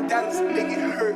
my Dallas make it hurt.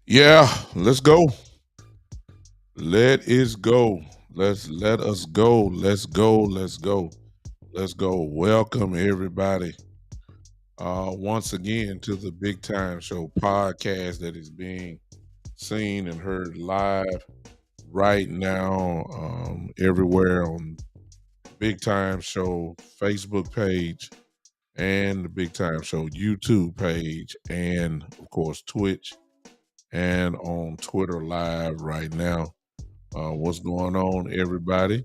Yeah, let's go. Let us go. Let us go. Let's go. Let's go. Let's go. Welcome everybody. Once again to the Big Time Show podcast that is being seen and heard live right now everywhere on Big Time Show Facebook page and the Big Time Show YouTube page and of course Twitch and on Twitter live right now. What's going on, everybody?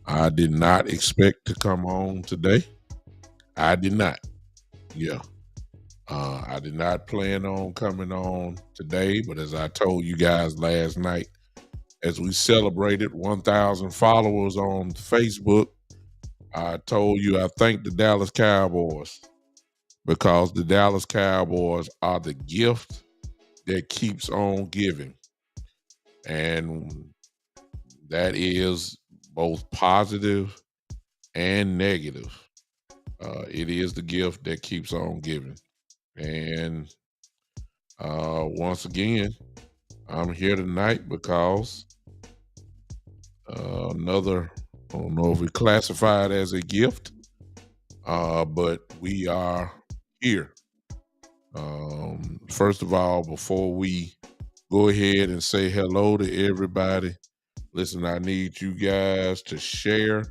I did not expect to come on today. I did not. Yeah. I did not plan on coming on today, but as I told you guys last night, as we celebrated 1,000 followers on Facebook, I told you I thank the Dallas Cowboys because the Dallas Cowboys are the gift that keeps on giving. And that is both positive and negative. It is the gift that keeps on giving. And once again, I'm here tonight because another, I don't know if we classify it as a gift, but we are here. First of all, before we go ahead and say hello to everybody, listen, I need you guys to share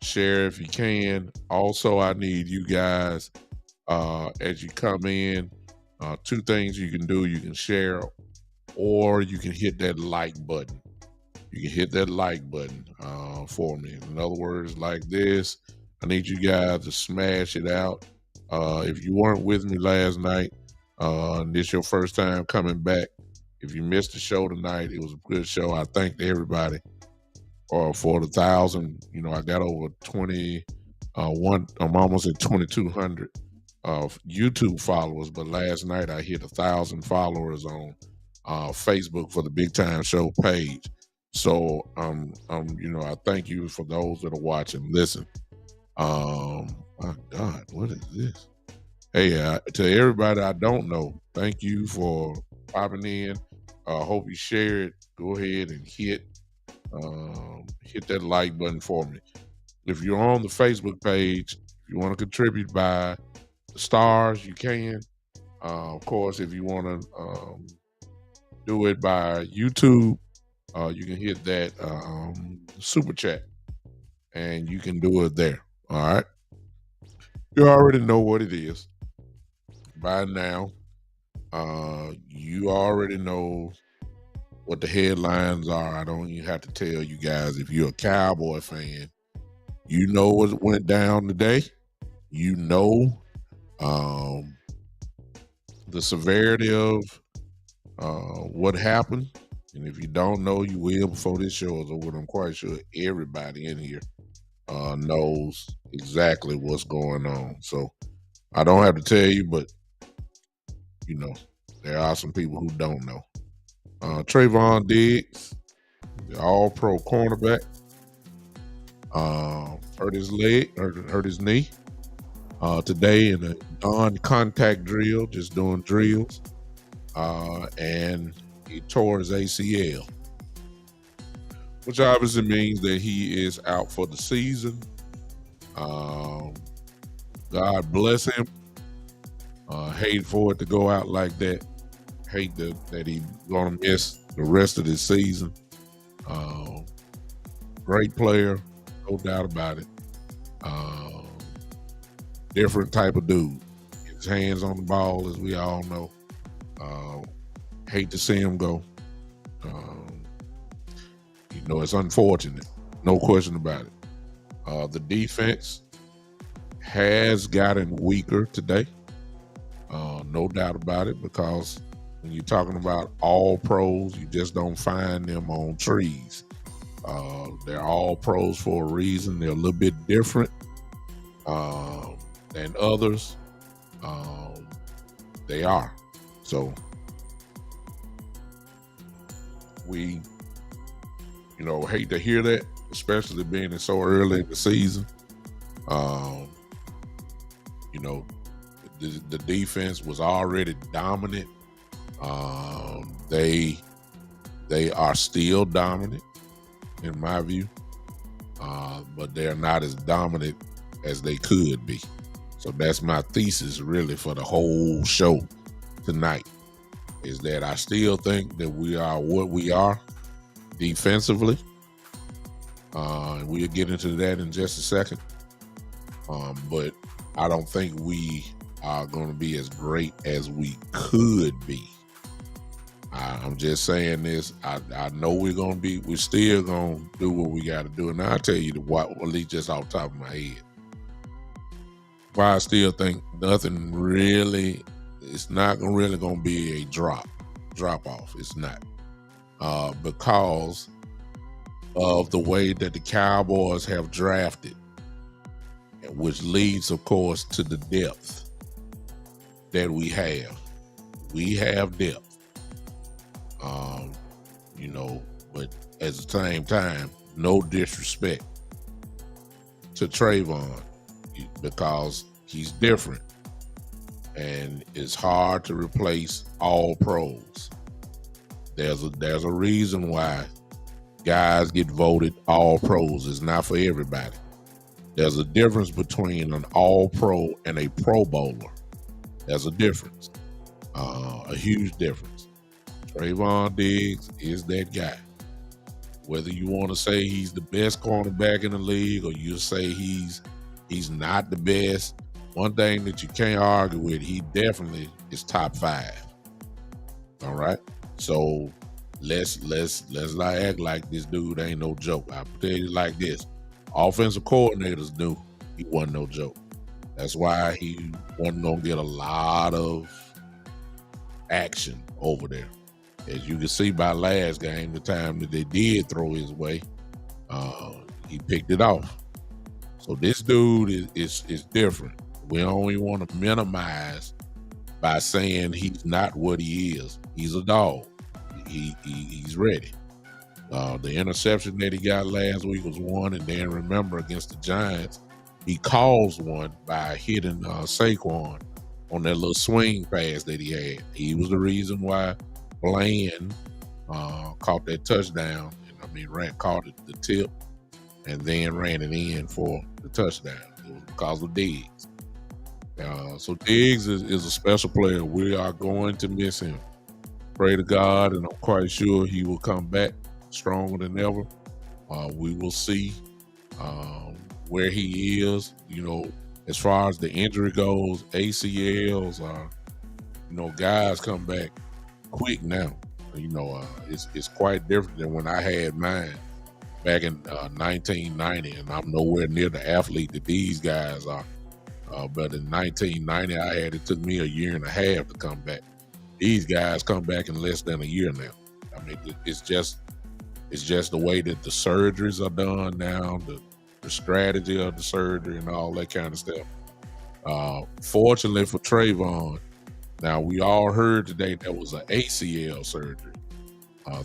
if you can. Also, I need you guys, as you come in, two things you can do. You can share or you can hit that like button. You can hit that like button for me. In other words, like this, I need you guys to smash it out. If you weren't with me last night, and this your first time coming back, if you missed the show tonight, it was a good show. I thank everybody for the 1,000. You know, I got over 21. I'm almost at 2,200 YouTube followers, but last night I hit 1,000 followers on Facebook for the Big Time Show page. So, you know, I thank you for those that are watching. Listen, my God, what is this? Hey, to everybody I don't know, thank you for popping in. Hope you share it. Go ahead and hit that like button for me. If you're on the Facebook page, if you want to contribute by the stars, you can. Of course, if you want to do it by YouTube, you can hit that super chat and you can do it there. All right. You already know what it is by now. You already know what the headlines are. I don't even have to tell you guys. If you're a Cowboy fan, you know what went down today. You know the severity of what happened. And if you don't know, you will before this show is over. I'm quite sure everybody in here knows exactly what's going on. So I don't have to tell you, but you know, there are some people who don't know. Travon Diggs, the all-pro cornerback, hurt his leg, hurt his knee today in a non-contact drill, just doing drills, and he tore his ACL, which obviously means that he is out for the season. Um, God bless him. Hate for it to go out like that. Hate that he's gonna miss the rest of this season. Great player, no doubt about it. Different type of dude. His hands on the ball, as we all know. Hate to see him go. It's unfortunate, no question about it. The defense has gotten weaker today, no doubt about it, because when you're talking about all pros, you just don't find them on trees. They're all pros for a reason. They're a little bit different than others. They are. So we, hate to hear that, especially being so early in the season. The defense was already dominant. They are still dominant, in my view, but they're not as dominant as they could be. So that's my thesis, really, for the whole show tonight, is that I still think that we are what we are defensively. And we'll get into that in just a second. But I don't think we are going to be as great as we could be. I'm just saying this. I know we're still going to do what we got to do. And I'll tell you at least just off the top of my head, why I still think nothing really, it's not really going to be a drop off. It's not. Because of the way that the Cowboys have drafted, which leads, of course, to the depth that we have. We have depth. But at the same time, no disrespect to Travon, because he's different, and it's hard to replace all pros. There's a reason why guys get voted all pros. It's not for everybody. There's a difference between an all pro and a pro bowler. There's a difference, a huge difference. Travon Diggs is that guy. Whether you want to say he's the best cornerback in the league or you say he's not the best, one thing that you can't argue with, he definitely is top 5. All right, so let's not act like this dude ain't no joke. I'll tell you like this: offensive coordinators knew he wasn't no joke. That's why he wasn't gonna get a lot of action over there. As you can see by last game, the time that they did throw his way, he picked it off. So this dude is different. We don't even want to minimize by saying he's not what he is. He's a dog. He's ready. The interception that he got last week was one, and then remember against the Giants, he caused one by hitting Saquon on that little swing pass that he had. He was the reason why Bland caught that touchdown. Caught it the tip and then ran it in for the touchdown. It was because of Diggs. So Diggs is a special player. We are going to miss him. Pray to God, and I'm quite sure he will come back stronger than ever. We will see where he is. As far as the injury goes, ACLs are, guys come back quick now. It's quite different than when I had mine back in 1990, and I'm nowhere near the athlete that these guys are. But in 1990, it took me a year and a half to come back. These guys come back in less than a year now. It's just the way that the surgeries are done now, the strategy of the surgery and all that kind of stuff. Fortunately for Travon, now we all heard today that was an ACL surgery.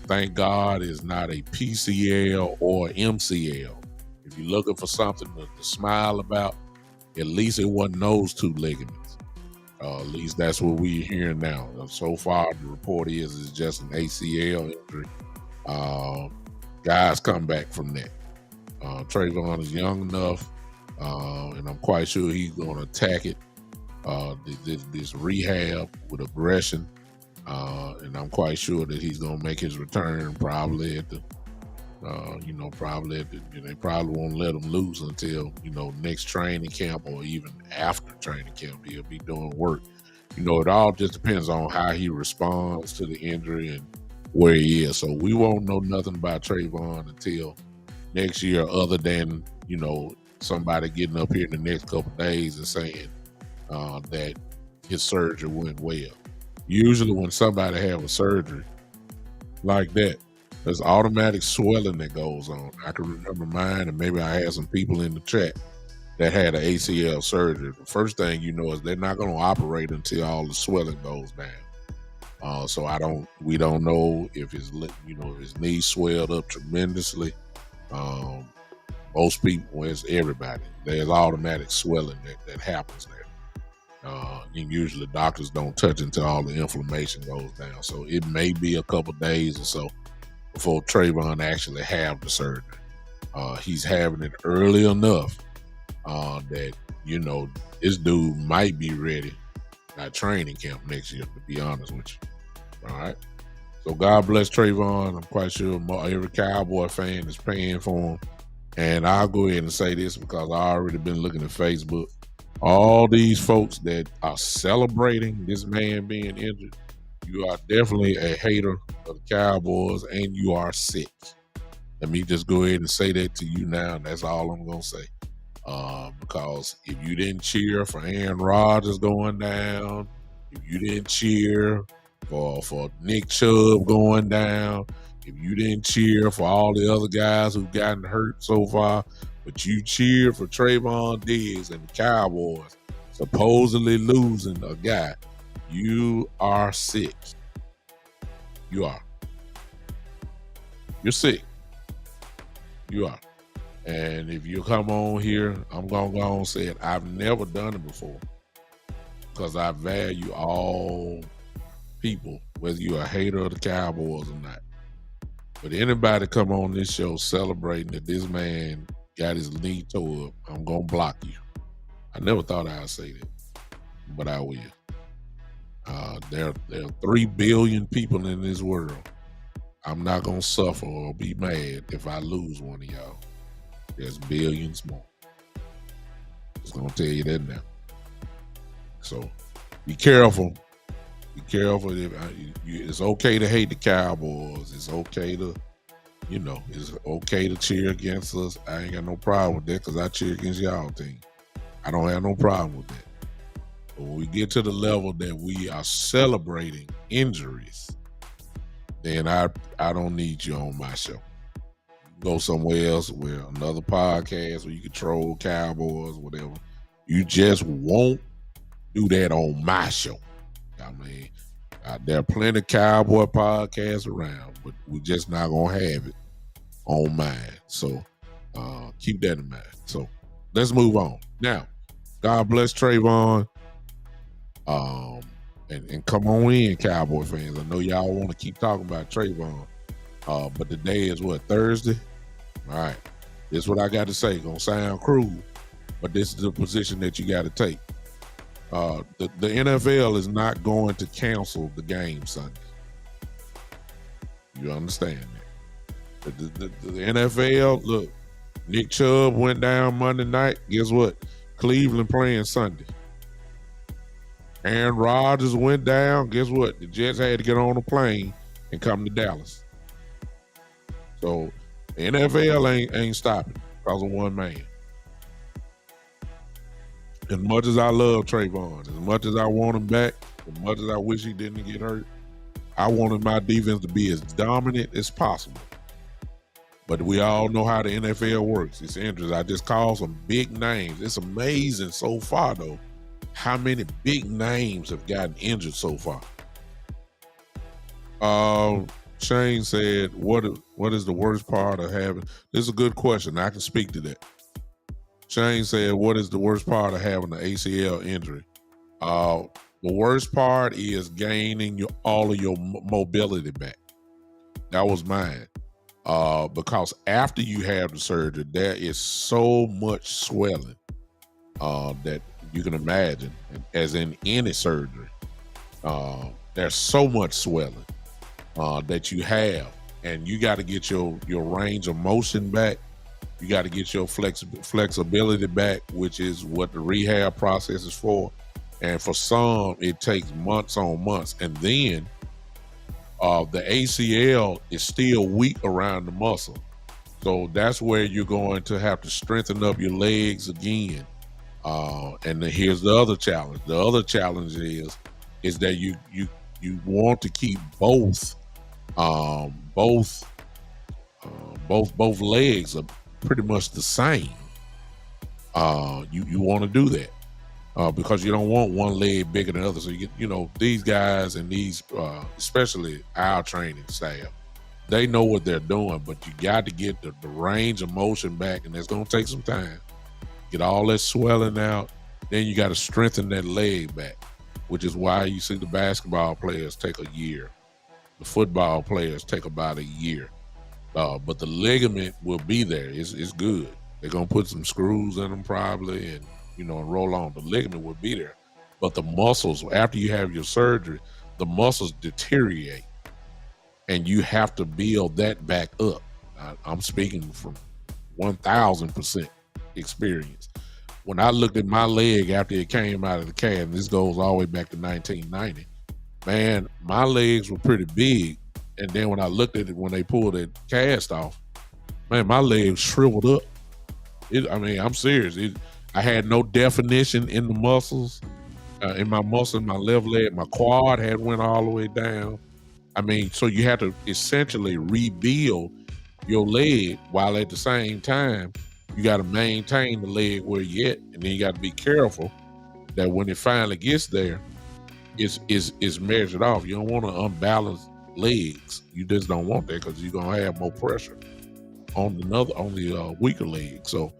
Thank God it's not a PCL or MCL. If you're looking for something to smile about, at least it wasn't those two ligaments. At least that's what we're hearing now. So far, the report is it's just an ACL injury. Guys come back from that. Travon is young enough, and I'm quite sure he's going to attack it, this rehab with aggression. And I'm quite sure that he's going to make his return probably at the, they probably won't let him lose until, next training camp or even after training camp. He'll be doing work. It all just depends on how he responds to the injury and where he is. So we won't know nothing about Travon until next year, other than, somebody getting up here in the next couple of days and saying that his surgery went well. Usually when somebody have a surgery like that, there's automatic swelling that goes on. I can remember mine, and maybe I had some people in the chat that had an ACL surgery. The first thing you know is they're not going to operate until all the swelling goes down. So we don't know if his knee swelled up tremendously. Most people, well, it's everybody, there's automatic swelling that happens there. And usually doctors don't touch until all the inflammation goes down. So it may be a couple days or so before Travon actually have the surgery. He's having it early enough that, this dude might be ready at training camp next year, to be honest with you. All right. So God bless Travon. I'm quite sure every Cowboy fan is paying for him. And I'll go ahead and say this because I already been looking at Facebook. All these folks that are celebrating this man being injured, you are definitely a hater of the Cowboys, and you are sick. Let me just go ahead and say that to you now, and that's all I'm going to say. Because if you didn't cheer for Aaron Rodgers going down, if you didn't cheer for Nick Chubb going down, if you didn't cheer for all the other guys who've gotten hurt so far, but you cheered for Trayvon Diggs and the Cowboys supposedly losing a guy, you are sick. You are. You're sick. You are. And if you come on here, I'm going to go on and say it. I've never done it before because I value all people, whether you're a hater of the Cowboys or not. But anybody come on this show celebrating that this man got his knee tore up, I'm going to block you. I never thought I'd say that, but I will. There are 3 billion people in this world. I'm not going to suffer or be mad if I lose one of y'all. There's billions more. Just going to tell you that now. So be careful. Be careful. It's okay to hate the Cowboys. It's okay to, it's okay to cheer against us. I ain't got no problem with that because I cheer against y'all team. I don't have no problem with that. But when we get to the level that we are celebrating injuries, then I don't need you on my show. Go somewhere else where another podcast where you can troll Cowboys, whatever. You just won't do that on my show. I mean, there are plenty of Cowboy podcasts around, but we're just not going to have it on mine. So keep that in mind. So let's move on. Now, God bless Travon. And come on in, Cowboy fans. I know y'all want to keep talking about Travon. But today is what, Thursday? All right. This is what I got to say. Gonna sound cruel, but this is the position that you got to take. The NFL is not going to cancel the game Sunday. You understand that? The NFL, look, Nick Chubb went down Monday night. Guess what? Cleveland playing Sunday. Aaron Rodgers went down. Guess what? The Jets had to get on a plane and come to Dallas. So the NFL ain't stopping because of one man. As much as I love Travon, as much as I want him back, as much as I wish he didn't get hurt, I wanted my defense to be as dominant as possible. But we all know how the NFL works. It's interesting. I just called some big names. It's amazing so far, though, how many big names have gotten injured so far? Shane said, what is the worst part of having? This is a good question. I can speak to that. Shane said, what is the worst part of having an ACL injury? The worst part is gaining all of your mobility back. That was mine. Because after you have the surgery, there is so much swelling that you can imagine, as in any surgery. There's so much swelling that you have, and you got to get your range of motion back. You got to get your flexibility back, which is what the rehab process is for. And for some, it takes months on months. And then the ACL is still weak around the muscle. So that's where you're going to have to strengthen up your legs again. And then here's the other challenge. The other challenge is that you want to keep both legs are pretty much the same. You want to do that because you don't want one leg bigger than the other. So you get, these guys and these, especially our training staff, they know what they're doing, but you got to get the range of motion back, and it's going to take some time. Get all that swelling out. Then you got to strengthen that leg back, which is why you see the basketball players take a year. The football players take about a year. But the ligament will be there. It's good. They're going to put some screws in them probably and roll on. The ligament will be there. But the muscles, after you have your surgery, the muscles deteriorate. And you have to build that back up. I'm speaking from 1,000% experience. When I looked at my leg after it came out of the cast, and this goes all the way back to 1990, man, my legs were pretty big. And then when I looked at it, when they pulled that cast off, man, my legs shriveled up. I'm serious. I had no definition in the muscles, in my muscle, my left leg. My quad had went all the way down. So you have to essentially rebuild your leg while at the same time, you got to maintain the leg where you're at. And then you got to be careful that when it finally gets there, it's measured off. You don't want to unbalance legs. You just don't want that because you're going to have more pressure on the weaker leg. So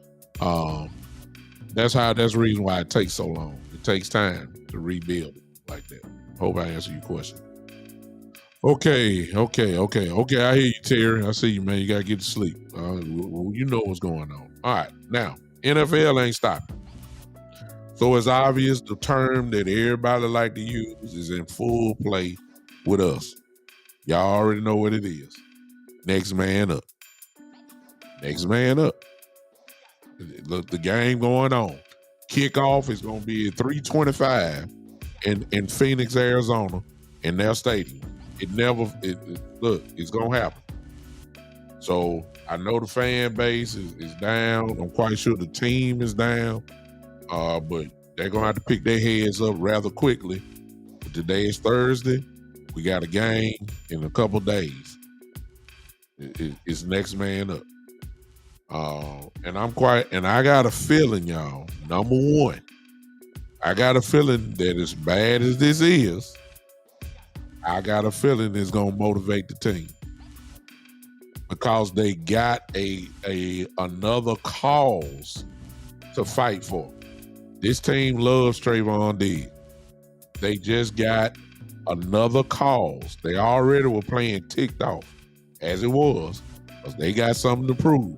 that's the reason why it takes so long. It takes time to rebuild it like that. Hope I answered your question. Okay. I hear you, Terry. I see you, man. You got to get to sleep. You know what's going on. All right. Now, NFL ain't stopping. So it's obvious the term that everybody like to use is in full play with us. Y'all already know what it is. Next man up. Next man up. Look, the game going on. Kickoff is going to be at 3:25 in Phoenix, Arizona, in their stadium. It's going to happen. So I know the fan base is down. I'm quite sure the team is down. But they're going to have to pick their heads up rather quickly. But today is Thursday. We got a game in a couple days. It's next man up. And I got a feeling, y'all, number one, I got a feeling that as bad as this is, I got a feeling it's going to motivate the team because they got another cause to fight for. This team loves Travon Diggs. They just got another cause. They already were playing ticked off as it was because they got something to prove.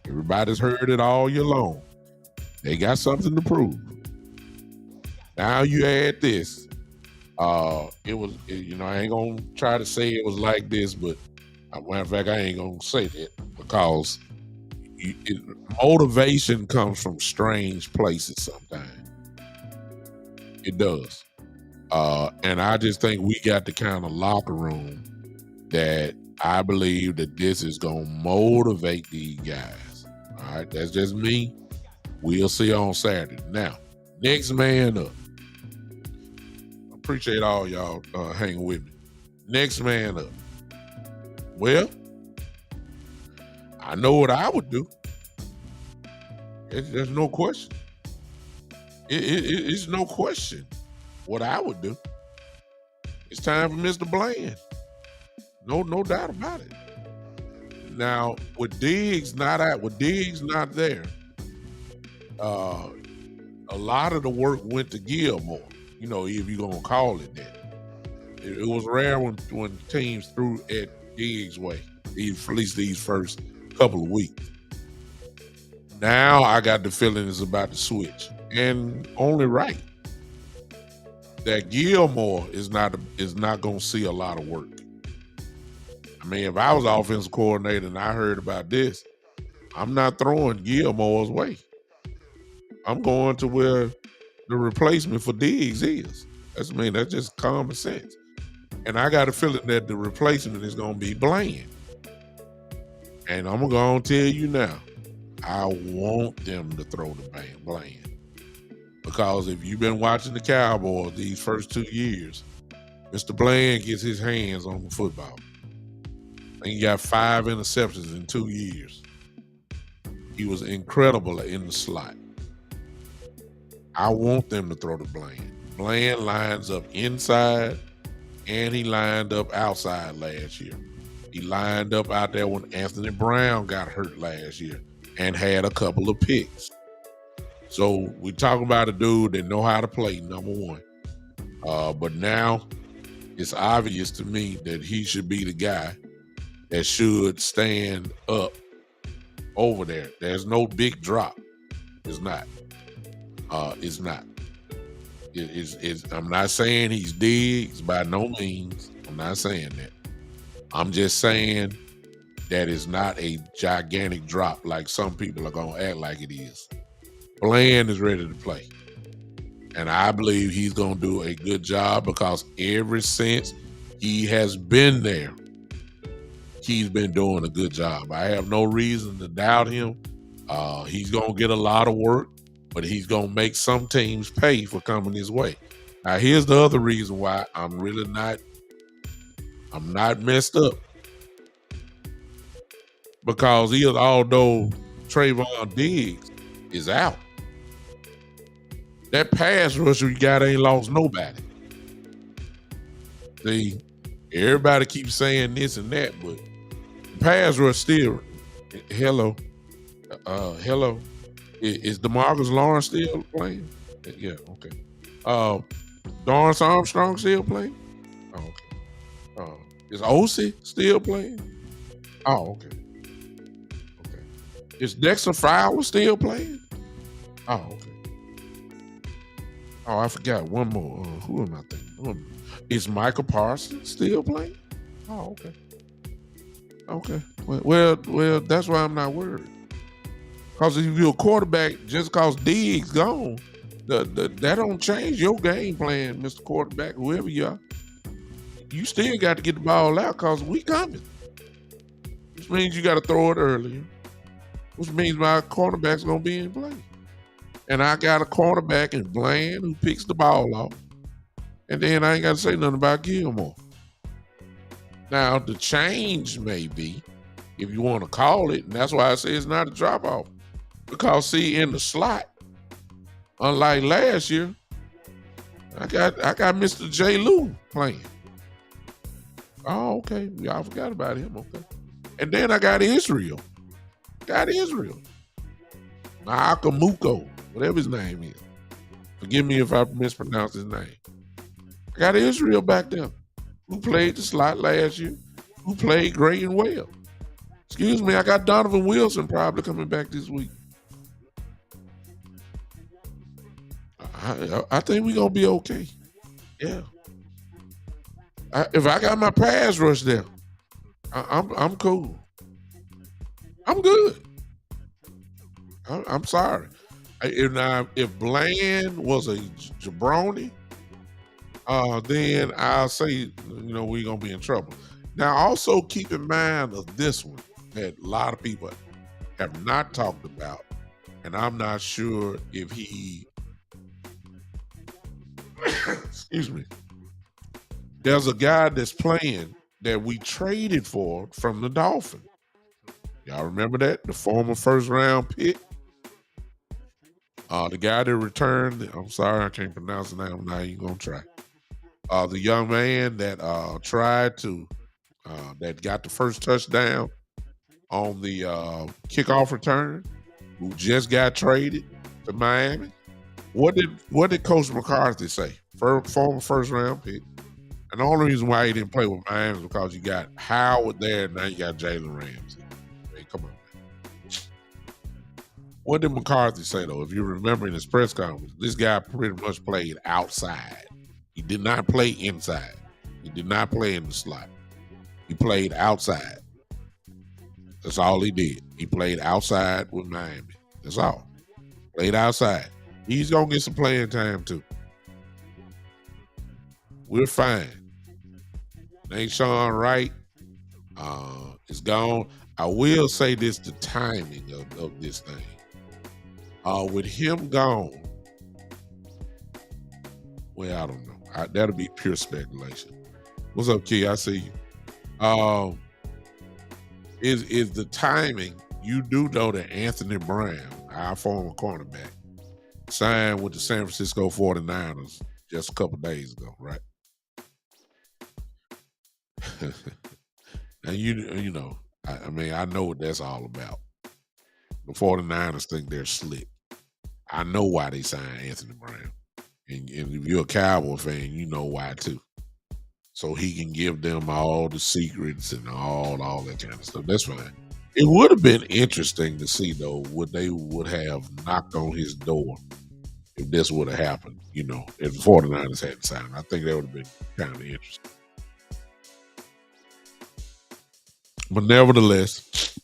Everybody's heard it all year long. They got something to prove. Now you add this. I ain't gonna try to say it was like this, but matter of fact, I ain't gonna say that because motivation comes from strange places sometimes. It does. And I just think we got the kind of locker room that I believe that this is gonna motivate these guys. All right, that's just me. We'll see on Saturday. Now, next man up. Appreciate all y'all hanging with me. Next man up. Well, I know what I would do. There's no question. It's no question. What I would do. It's time for Mr. Bland. No doubt about it. Now, with Diggs not there, uh, a lot of the work went to Gilmore. If you're gonna call it that. It was rare when teams threw at Diggs' way. At least these first couple of weeks. Now I got the feeling it's about to switch, and only right that Gilmore is not gonna see a lot of work. I mean, if I was offensive coordinator and I heard about this, I'm not throwing Gilmore's way. I'm going to where the replacement for Diggs is. That's just common sense. And I got a feeling that the replacement is going to be Bland. And I'm going to tell you now, I want them to throw the Bland. Because if you've been watching the Cowboys these first 2 years, Mr. Bland gets his hands on the football. And he got 5 interceptions in 2 years. He was incredible in the slot. I want them to throw the Bland. Bland lines up inside, and he lined up outside last year. He lined up out there when Anthony Brown got hurt last year and had a couple of picks. So we talking about a dude that know how to play, number one. But now it's obvious to me that he should be the guy that should stand up over there. There's no big drop. It's not. It's not. I'm not saying he's Diggs by no means. I'm not saying that. I'm just saying that it's not a gigantic drop like some people are going to act like it is. Bland is ready to play. And I believe he's going to do a good job because ever since he has been there, he's been doing a good job. I have no reason to doubt him. He's going to get a lot of work, but he's going to make some teams pay for coming his way. Now, here's the other reason why I'm not messed up. Because although Travon Diggs is out, that pass rusher you got ain't lost nobody. See, everybody keeps saying this and that, but pass rush still. Hello. Is DeMarcus Lawrence still playing? Yeah, okay. Dorrance Armstrong still playing? Oh, okay. Is Osi still playing? Oh, okay. Okay. Is Dexter Fowler still playing? Oh, okay. Oh, I forgot one more. Who am I thinking? Is Michael Parsons still playing? Oh, okay. Okay. Well, that's why I'm not worried. Because if you're a quarterback, just because Diggs gone, that don't change your game plan, Mr. Quarterback, whoever you are. You still got to get the ball out because we coming. Which means you got to throw it earlier. Which means my cornerback's going to be in play. And I got a cornerback in Bland who picks the ball off. And then I ain't got to say nothing about Gilmore. Now, the change may be, if you want to call it, and that's why I say it's not a drop-off. Because, see, in the slot, unlike last year, I got Mr. J. Lou playing. Oh, okay. Yeah, I forgot about him. Okay. And then I got Israel. Naakamuko, whatever his name is. Forgive me if I mispronounce his name. I got Israel back there, who played the slot last year, who played great and well. Excuse me, I got Donovan Wilson probably coming back this week. I think we're going to be okay. Yeah. If I got my pass rush there, I'm cool. I'm good. I'm sorry. If Bland was a jabroni, then I'll say, we're going to be in trouble. Now, also keep in mind of this one that a lot of people have not talked about, and I'm not sure if he, excuse me, there's a guy that's playing that we traded for from the Dolphins. Y'all remember that? The former first-round pick? The guy that returned, I'm sorry, I can't pronounce the name. I'm not even gonna try. The young man that tried to that got the first touchdown on the kickoff return, who just got traded to Miami. What did Coach McCarthy say? Former first round pick. And the only reason why he didn't play with Miami is because you got Howard there, and now you got Jalen Ramsey. Hey, come on. What did McCarthy say though? If you remember in his press conference, this guy pretty much played outside. He did not play inside. He did not play in the slot. He played outside. That's all he did. He played outside with Miami. That's all. Played outside. He's gonna get some playing time too. We're fine. Ain't Sean Wright is gone. I will say this: the timing of this thing. With him gone, well, I don't know. That'll be pure speculation. What's up, Key? I see you. Is the timing? You do know that Anthony Brown, our former cornerback, signed with the San Francisco 49ers just a couple days ago, right? And you know, I mean, I know what that's all about. The 49ers think they're slick. I know why they signed Anthony Brown. And if you're a Cowboy fan, you know why too. So he can give them all the secrets and all that kind of stuff. That's fine. It would have been interesting to see though what they would have knocked on his door if this would have happened, you know, if the 49ers hadn't signed him. I think that would have been kind of interesting. But nevertheless,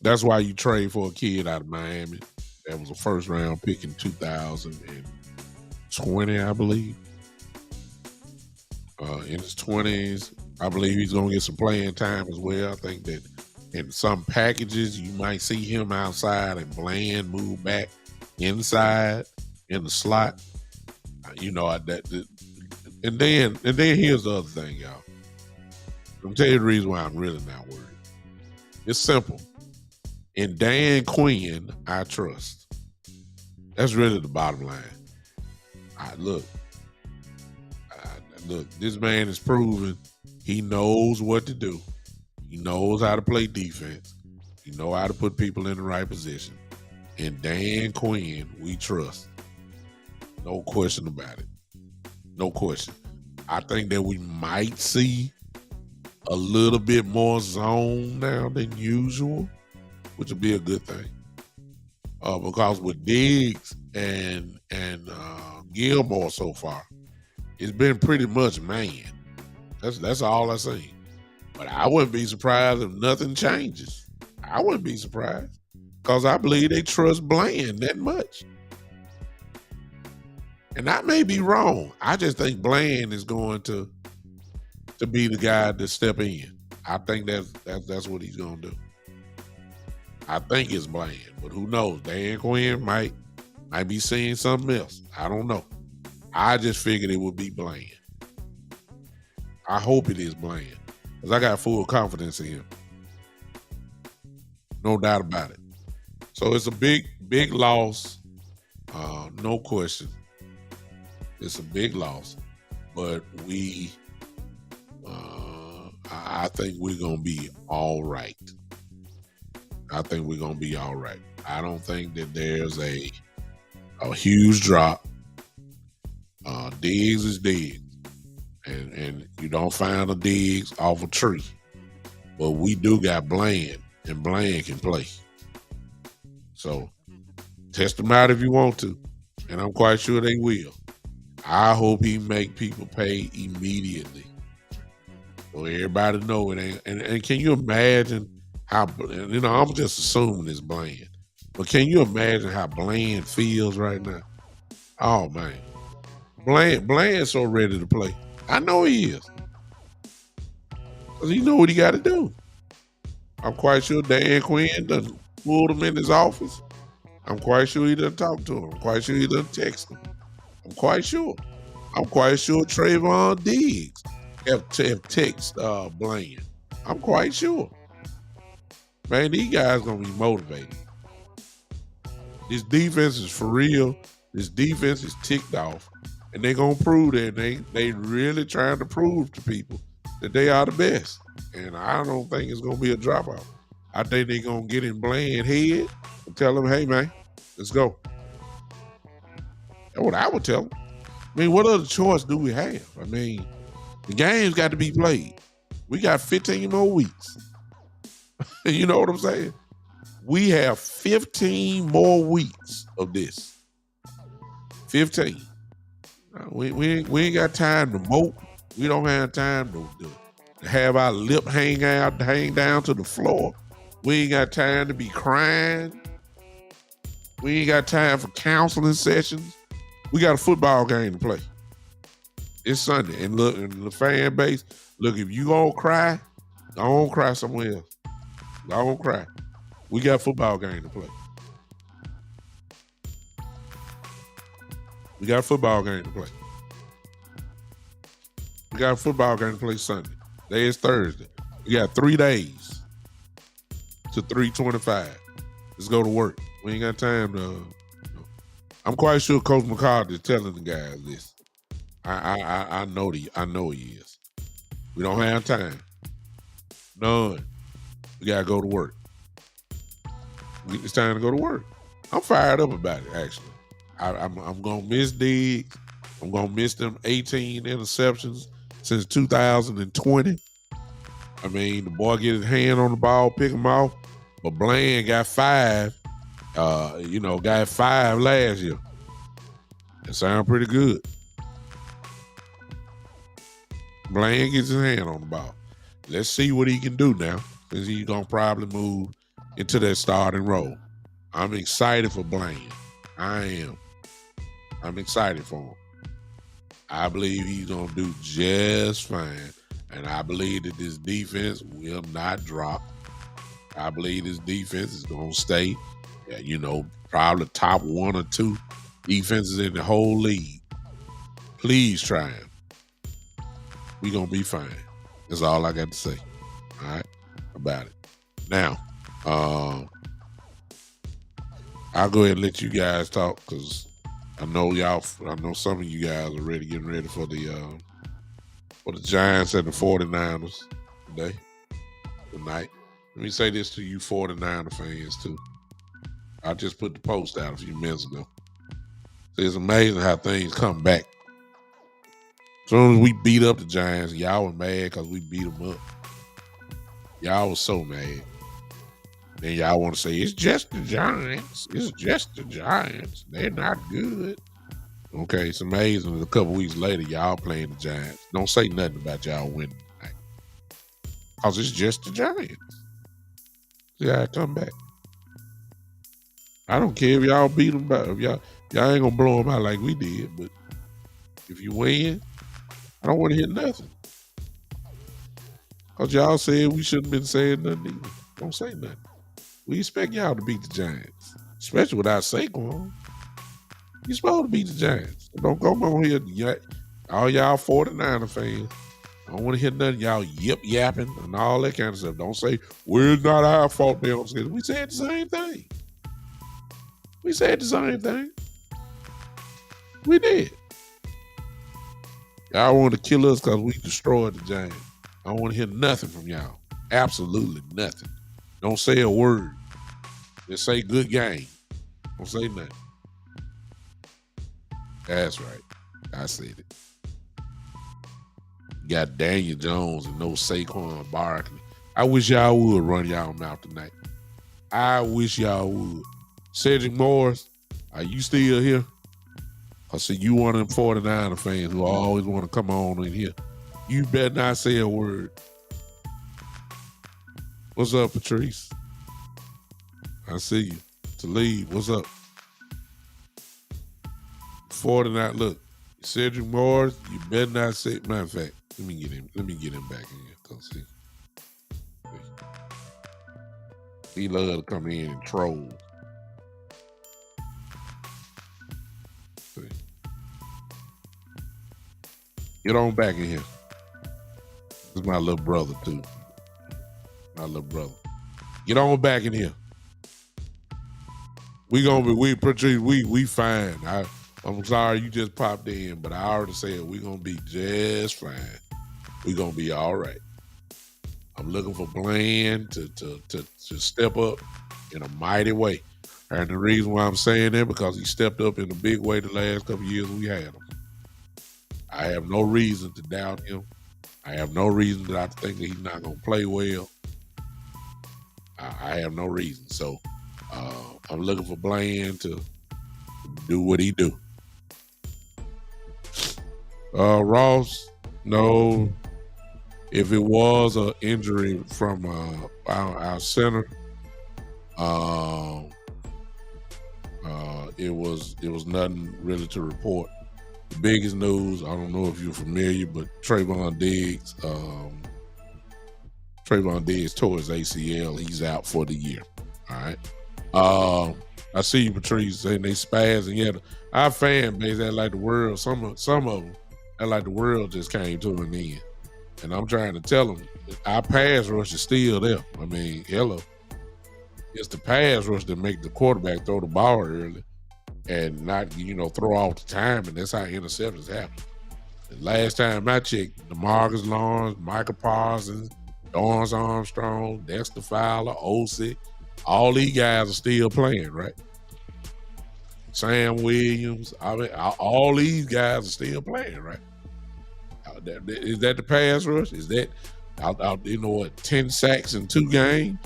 that's why you trade for a kid out of Miami. That was a first round pick in 2020, I believe. In his 20s, I believe he's going to get some playing time as well. I think that in some packages, you might see him outside and Bland move back inside in the slot. You know, and then here's the other thing, y'all. I'll tell you the reason why I'm really not worried. It's simple. In Dan Quinn, I trust. That's really the bottom line. Look, this man is proven he knows what to do. He knows how to play defense. He knows how to put people in the right position. And Dan Quinn, we trust. No question about it. No question. I think that we might see a little bit more zone now than usual, which would be a good thing. Because with Diggs and Gilmore so far, it's been pretty much man. That's all I see. But I wouldn't be surprised if nothing changes. I wouldn't be surprised because I believe they trust Bland that much. And I may be wrong. I just think Bland is going to be the guy to step in. I think that's what he's going to do. I think it's Bland, but who knows? Dan Quinn might be seeing something else. I don't know. I just figured it would be Bland. I hope it is Bland because I got full confidence in him. No doubt about it. So it's a big loss. No question. It's a big loss, but I think we're going to be all right. I think we're going to be all right. I don't think that there's a huge drop. Diggs is Diggs. And you don't find a Diggs off a tree. But we do got Bland, and Bland can play. So test them out if you want to. And I'm quite sure they will. I hope he make people pay immediately. So everybody know it ain't. And can you imagine how, I'm just assuming it's Bland. But can you imagine how Bland feels right now? Oh, man. Bland's so ready to play. I know he is. Because he know what he got to do. I'm quite sure Dan Quinn done pulled him in his office. I'm quite sure he done talked to him. I'm quite sure he done text him. I'm quite sure. Travon Diggs have text Bland. I'm quite sure. Man, these guys going to be motivated. This defense is for real. This defense is ticked off. And they're gonna prove that they really trying to prove to people that they are the best. And I don't think it's gonna be a dropout. I think they're gonna get in Bland head and tell him, hey man, let's go. That's what I would tell him. I mean, what other choice do we have? I mean, the game's got to be played. We got 15 more weeks. You know what I'm saying? We have 15 more weeks of this. 15. We ain't got time to mope. We don't have time to have our lip hang down to the floor. We ain't got time to be crying. We ain't got time for counseling sessions. We got a football game to play. It's Sunday. And look, and the fan base, look, if you gonna cry, don't cry somewhere else. Don't cry. We got a football game to play. We got a football game to play. We got a football game to play Sunday. Today is Thursday. We got 3 days to 325. Let's go to work. We ain't got time to. I'm quite sure Coach McCarthy is telling the guys this. I know he is. We don't have time. None. We gotta go to work. It's time to go to work. I'm fired up about it, actually. I'm gonna miss Diggs. I'm gonna miss them 18 interceptions since 2020. I mean, the boy get his hand on the ball, pick him off, but Bland got 5. Got 5 last year. That sound pretty good. Bland gets his hand on the ball. Let's see what he can do now, because he's gonna probably move into that starting role. I'm excited for Bland. I am. I'm excited for him. I believe he's gonna do just fine, and I believe that this defense will not drop. I believe this defense is gonna stay, probably top 1 or 2 defenses in the whole league. Please try him. We gonna be fine. That's all I got to say. All right, about it. Now, I'll go ahead and let you guys talk, because I know some of you guys are getting ready for the Giants and the 49ers tonight. Let me say this to you 49er fans too. I just put the post out a few minutes ago. So it's amazing how things come back. As soon as we beat up the Giants, y'all were mad because we beat them up. Y'all was so mad. Then y'all want to say, it's just the Giants. It's just the Giants. They're not good. Okay, it's amazing that a couple weeks later, y'all playing the Giants. Don't say nothing about y'all winning tonight. Because it's just the Giants. See how it come back. I don't care if y'all beat them, but if y'all ain't going to blow them out like we did. But if you win, I don't want to hear nothing. Because y'all said we shouldn't have been saying nothing either. Don't say nothing. We expect y'all to beat the Giants, especially without Saquon. You're supposed to beat the Giants. Don't come on here, all y'all 49er fans. I don't want to hear nothing y'all yapping and all that kind of stuff. Don't say, well, it's not our fault they don't say it. We said the same thing. We said the same thing. We did. Y'all want to kill us because we destroyed the Giants. I don't want to hear nothing from y'all. Absolutely nothing. Don't say a word. Just say good game. Don't say nothing. That's right. I said it. You got Daniel Jones and no Saquon Barkley. I wish y'all would run y'all mouth tonight. I wish y'all would. Cedric Morris, are you still here? I see you one of them 49er fans who always want to come on in here. You better not say a word. What's up, Patrice? I see you. Talib, what's up? 49, look, Cedric Morris, you better not say, matter of fact, let me get him back in here. Come see. He love to come in and troll. See. Get on back in here. This is my little brother, too. My little brother. Get on back in here. We gonna be we fine. I'm sorry you just popped in, but I already said we gonna be just fine. We gonna be all right. I'm looking for Bland to step up in a mighty way. And the reason why I'm saying that because he stepped up in a big way the last couple of years we had him. I have no reason to doubt him. I have no reason that I think that he's not gonna play well. I have no reason. So I'm looking for Bland to do what he do. Ross, no. If it was an injury from our center, it was nothing really to report. The biggest news, I don't know if you're familiar, but Travon Diggs tore his ACL. He's out for the year. All right. I see you, Patrice, saying they spaz, and yet our fan base act like the world. Some of them act like the world just came to an end. And I'm trying to tell them our pass rush is still there. I mean, hello. It's the pass rush that make the quarterback throw the ball early and not, throw off the time, and that's how interceptions happen. The last time I checked, DeMarcus Lawrence, Michael Parsons, Dorrance Armstrong, Dexter Fowler, Osick, all these guys are still playing, right? Sam Williams, all these guys are still playing, right? Is that the pass rush? Is that, 10 sacks in 2 games?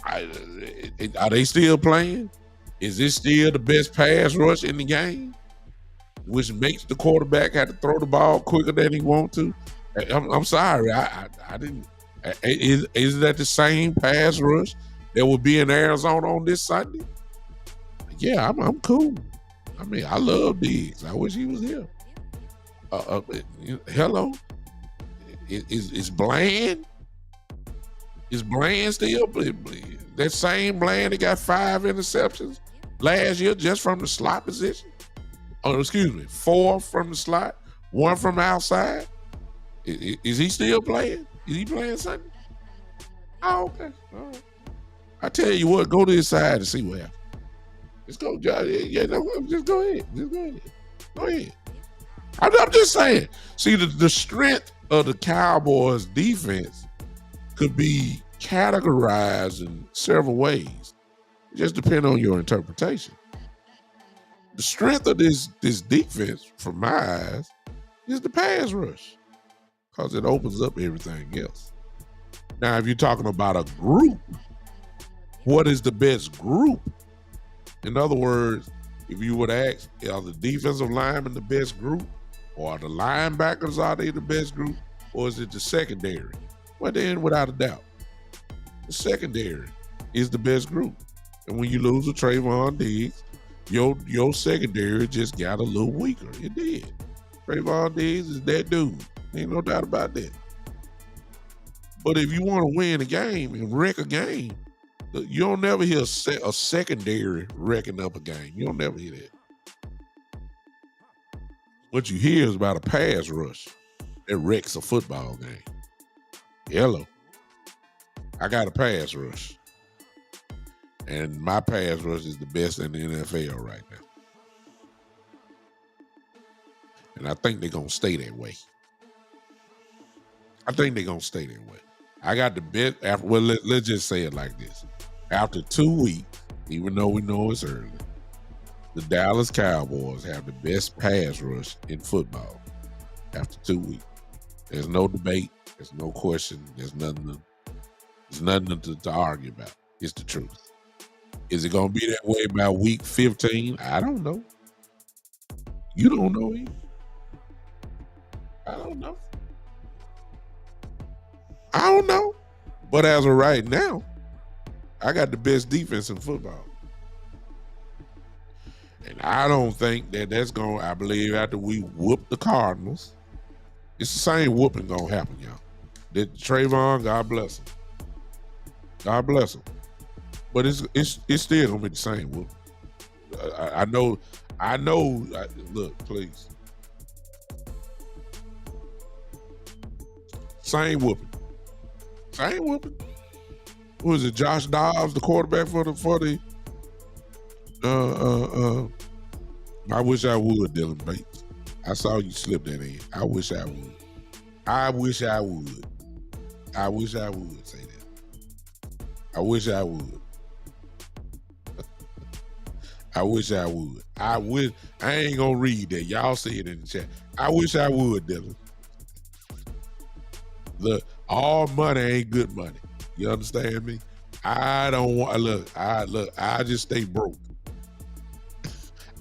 Are they still playing? Is this still the best pass rush in the game? Which makes the quarterback have to throw the ball quicker than he wants to? I'm sorry, I didn't. Is that the same pass rush that will be in Arizona on this Sunday? Yeah, I'm cool. I mean, I love Diggs. I wish he was here. Hello, is Bland? Is Bland still that same Bland that got 5 interceptions last year just from the slot position? Oh, excuse me, 4 from the slot, 1 from the outside. Is he still playing? Is he playing Sunday? Oh, okay. All right. I tell you what, go to his side and see what happens. Just go, yeah, no, just go ahead. Just go ahead. Go ahead. I'm just saying. See, the strength of the Cowboys' defense could be categorized in several ways. It just depends on your interpretation. The strength of this defense, from my eyes, is the pass rush because it opens up everything else. Now, if you're talking about a group, what is the best group? In other words, if you would ask, are the defensive linemen the best group? Or are the linebackers, are they the best group? Or is it the secondary? Well, then, without a doubt, the secondary is the best group. And when you lose a Travon Diggs, your secondary just got a little weaker. It did. Travon Diggs is that dude. Ain't no doubt about that. But if you want to win a game and wreck a game, you don't never hear a secondary wrecking up a game. You don't never hear that. What you hear is about a pass rush that wrecks a football game. Hello. I got a pass rush. And my pass rush is the best in the NFL right now. And I think they're going to stay that way. I got the best. Let's just say it like this. After 2 weeks, even though we know it's early, the Dallas Cowboys have the best pass rush in football after 2 weeks. There's no debate. There's no question. There's nothing to argue about. It's the truth. Is it going to be that way by week 15? I don't know. You don't know either. I don't know. But as of right now, I got the best defense in football. And I don't think that's going to, I believe after we whoop the Cardinals, it's the same whooping going to happen, y'all. That Travon, God bless him. God bless him. But it's still going to be the same whooping. I know, look, please. Same whooping. Who is it? Josh Dobbs, the quarterback for the Uh, uh, uh. I wish I would, Dylan Bates. I saw you slip that in. I wish I would. I wish I would. I wish I would say that. I wish I would. I wish I would. I wish. I ain't gonna read that. Y'all see it in the chat. I wish I would, Dylan. Look, all money ain't good money. You understand me? I don't want. I just stay broke.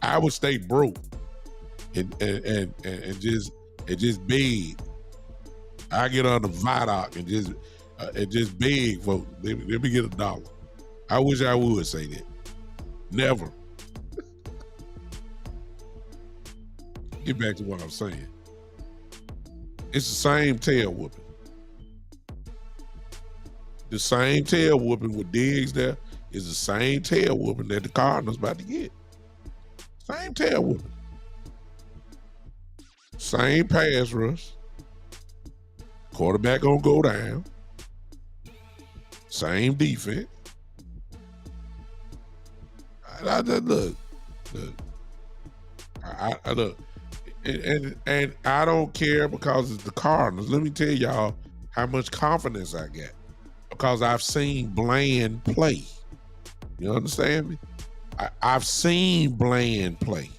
I would stay broke and just beg. I get on the Vidoc and just beg folks. Let me get $1. I wish I would say that. Never. Get back to what I'm saying. It's the same tail whooping. The same tail whooping with Diggs there is the same tail whooping that the Cardinals about to get. Same tail whooping. Same pass rush. Quarterback gonna go down. Same defense. Look. I look. And I don't care because it's the Cardinals. Let me tell y'all how much confidence I got. Because I've seen Bland play. You understand me? I've seen Bland play.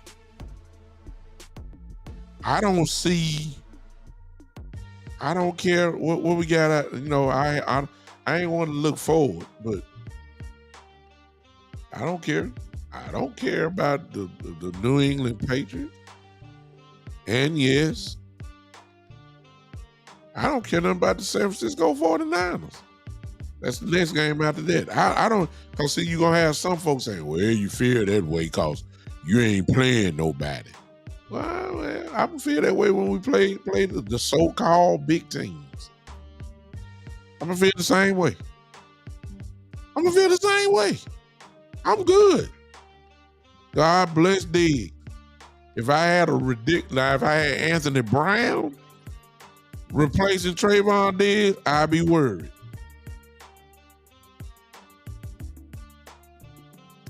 I don't care what we got. I ain't want to look forward, but I don't care. I don't care about the New England Patriots. And yes, I don't care nothing about the San Francisco 49ers. That's the next game after that. I don't, because see, you're going to have some folks saying, well, you feel that way because you ain't playing nobody. Well, I don't feel that way when we play the so-called big teams. I'm going to feel the same way. I'm going to feel the same way. I'm good. God bless Diggs. If I had Anthony Brown replacing Travon Diggs, I'd be worried.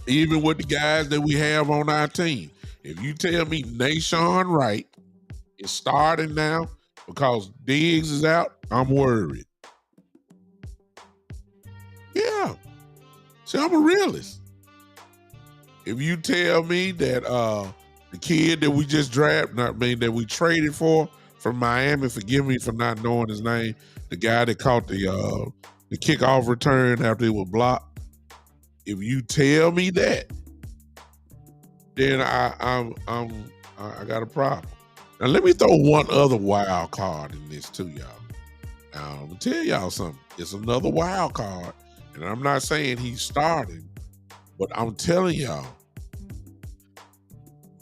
Even with the guys that we have on our team. If you tell me Nashawn Wright is starting now because Diggs is out, I'm worried. Yeah. See, I'm a realist. If you tell me that the kid that we just that we traded for from Miami, forgive me for not knowing his name, the guy that caught the kickoff return after it was blocked. If you tell me that, then I got a problem. Now let me throw one other wild card in this too, y'all. Now I'm gonna tell y'all something. It's another wild card, and I'm not saying he's starting, but I'm telling y'all,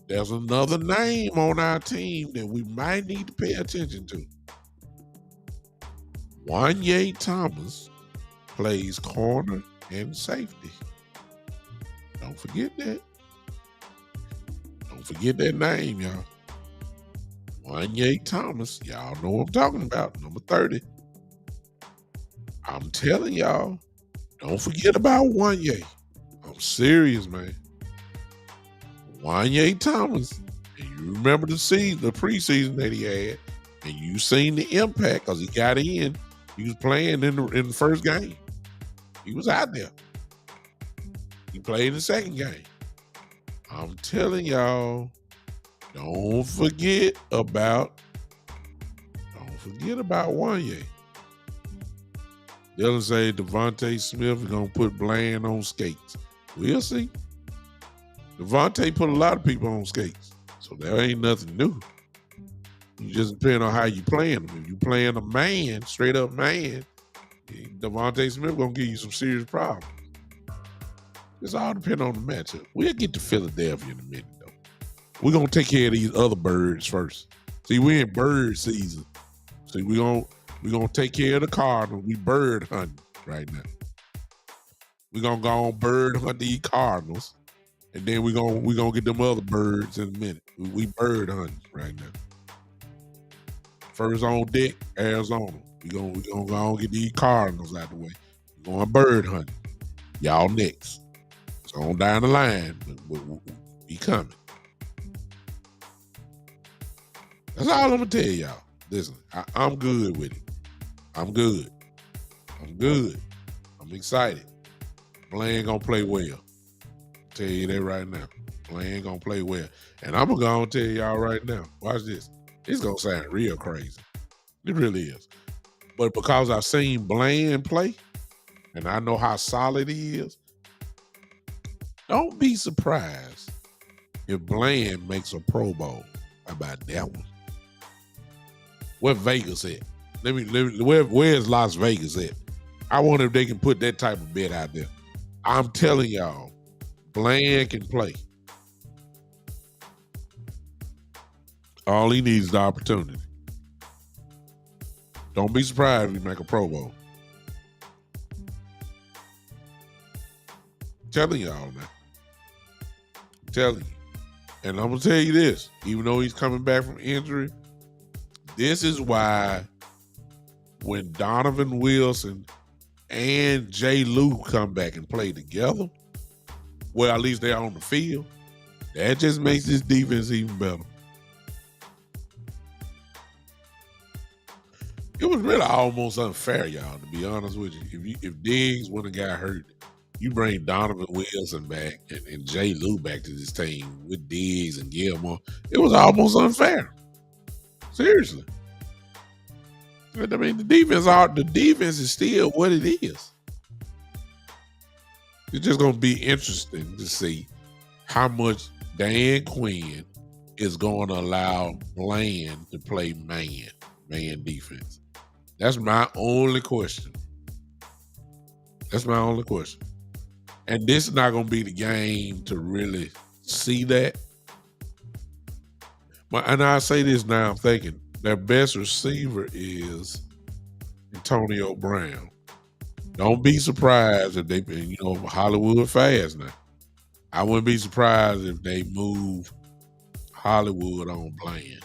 there's another name on our team that we might need to pay attention to. Wanye Thomas plays corner and safety. Don't forget that. Don't forget that name, y'all. Wanye Thomas. Y'all know what I'm talking about. Number 30. I'm telling y'all, don't forget about Wanye. I'm serious, man. Wanye Thomas. And you remember the preseason that he had, and you seen the impact because he got in. He was playing in the first game. He was out there. He played in the second game. I'm telling y'all, don't forget about Wanye. Dylan say Devontae Smith is going to put Bland on skates. We'll see. Devontae put a lot of people on skates, so there ain't nothing new. You just depend on how you playing them. If you playing a man, straight up man, Devontae Smith going to give you some serious problems. It's all depend on the matchup. We'll get to Philadelphia in a minute, though. We're going to take care of these other birds first. See, we're in bird season. See, we're gonna take care of the Cardinals. We bird hunting right now. We're going to go on bird hunt these Cardinals, and then we're gonna get them other birds in a minute. We bird hunting right now. First on deck, Arizona. We're gonna go and get these Cardinals out the way. We're going bird hunting. Y'all next. That's On down the line, but he coming. That's all I'm gonna tell y'all. Listen, I'm good with it. I'm good. I'm excited. Blaine gonna play well. Tell you that right now. Blaine gonna play well. And I'm gonna go and tell y'all right now. Watch this. It's gonna sound real crazy. It really is. But because I've seen Blaine play and I know how solid he is, don't be surprised if Blaine makes a Pro Bowl. How about that one? Where Vegas at? Where's Las Vegas at? I wonder if they can put that type of bet out there. I'm telling y'all, Blaine can play. All he needs is the opportunity. Don't be surprised if he make a Pro Bowl. I'm telling y'all now. I'm telling you. And I'm going to tell you this, even though he's coming back from injury, this is why when Donovan Wilson and Jay Lou come back and play together, well, at least they're on the field, that just makes this defense even better. It was really almost unfair, y'all, to be honest with you. If Diggs wouldn't have got hurt, you bring Donovan Wilson back and Jay Lou back to this team with Diggs and Gilmore, it was almost unfair. Seriously. I mean, the defense is still what it is. It's just going to be interesting to see how much Dan Quinn is going to allow Bland to play man defense. That's my only question. And this is not going to be the game to really see that. And I say this now, I'm thinking their best receiver is Antonio Brown. Don't be surprised if they, Hollywood fast now. I wouldn't be surprised if they move Hollywood on Bland.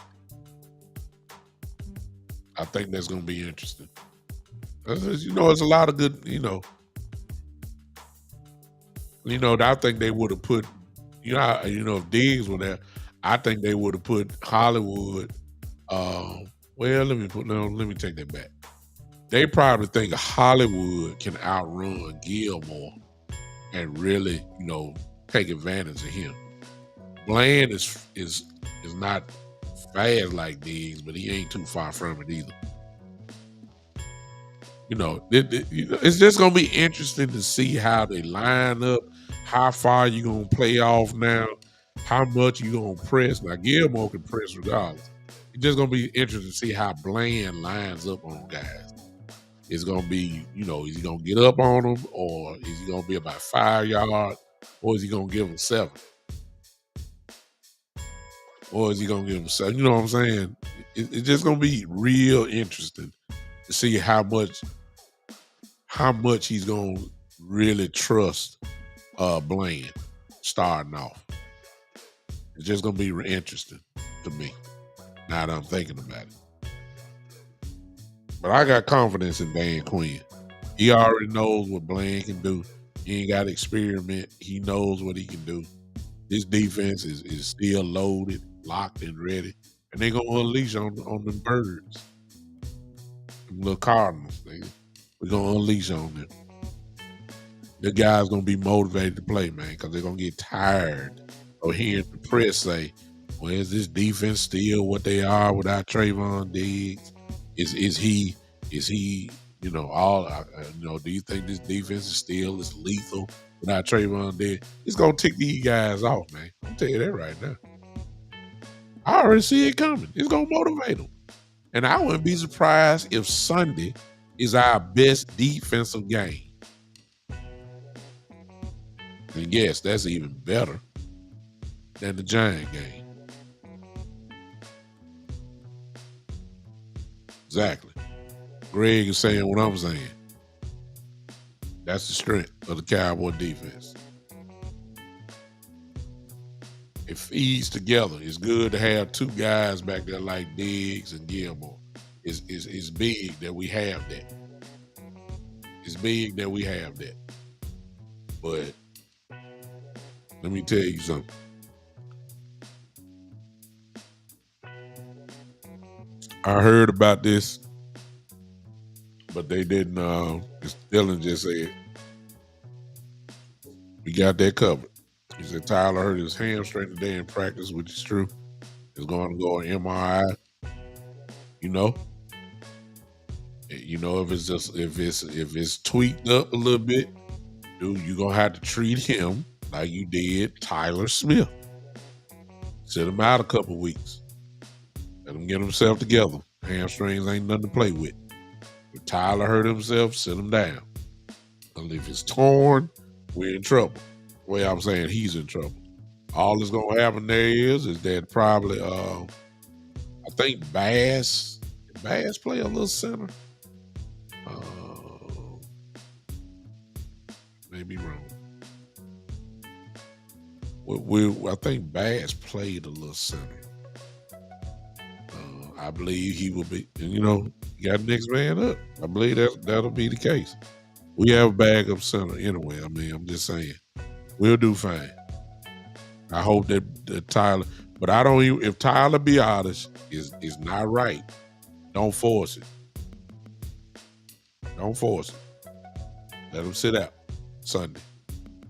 I think that's going to be interesting. It's a lot of good, I think they would have put, if Diggs were there, I think they would have put Hollywood. Let me take that back. They probably think Hollywood can outrun Gilmore and really, take advantage of him. Bland is not fast like Diggs, but he ain't too far from it either. It's just gonna be interesting to see how they line up, how far you gonna play off now, how much you gonna press. Now Gilmore can press regardless. It's just gonna be interesting to see how Bland lines up on guys. It's gonna be, is he gonna get up on them, or is he gonna be about 5 yards, or is he gonna give them 7? Or is he gonna give them 7? You know what I'm saying? It's just gonna be real interesting to see how much he's gonna really trust Bland starting off. It's just gonna be interesting to me now that I'm thinking about it. But I got confidence in Dan Quinn. He already knows what Bland can do. He ain't got to experiment. He knows what he can do. This defense is still loaded, locked, and ready. And they're going to unleash on them birds. Them little Cardinals. We're going to unleash on them. The guys going to be motivated to play, man, because they're going to get tired of hearing the press say, well, is this defense still what they are without Travon Diggs? Is he do you think this defense is still as lethal without Travon Diggs? It's going to tick these guys off, man. I'll tell you that right now. I already see it coming. It's going to motivate them. And I wouldn't be surprised if Sunday is our best defensive game. And yes, that's even better than the Giant game. Exactly. Greg is saying what I'm saying. That's the strength of the Cowboy defense. It feeds together. It's good to have two guys back there like Diggs and Gilmore. It's big that we have that. It's big that we have that. But Let me tell you something. I heard about this, but they didn't. Dylan just said we got that covered. He said Tyler hurt his hamstring today in practice, which is true. He's going to go on MRI. You know, if it's tweaked up a little bit, dude, you're gonna have to treat him like you did Tyler Smith. Sit him out a couple weeks. Let him get himself together. Hamstrings ain't nothing to play with. If Tyler hurt himself, sit him down. And if it's torn, we're in trouble. The way I'm saying, he's in trouble. All that's gonna happen there is that probably I think Bass play a little center. Maybe wrong. I think Bass played a little center. I believe he will be, and got the next man up. I believe that'll be the case. We have a backup center anyway. I mean, I'm just saying, we'll do fine. I hope that Tyler, but I don't even, if Tyler Biadasz is not right, don't force it. Don't force it. Let him sit out Sunday.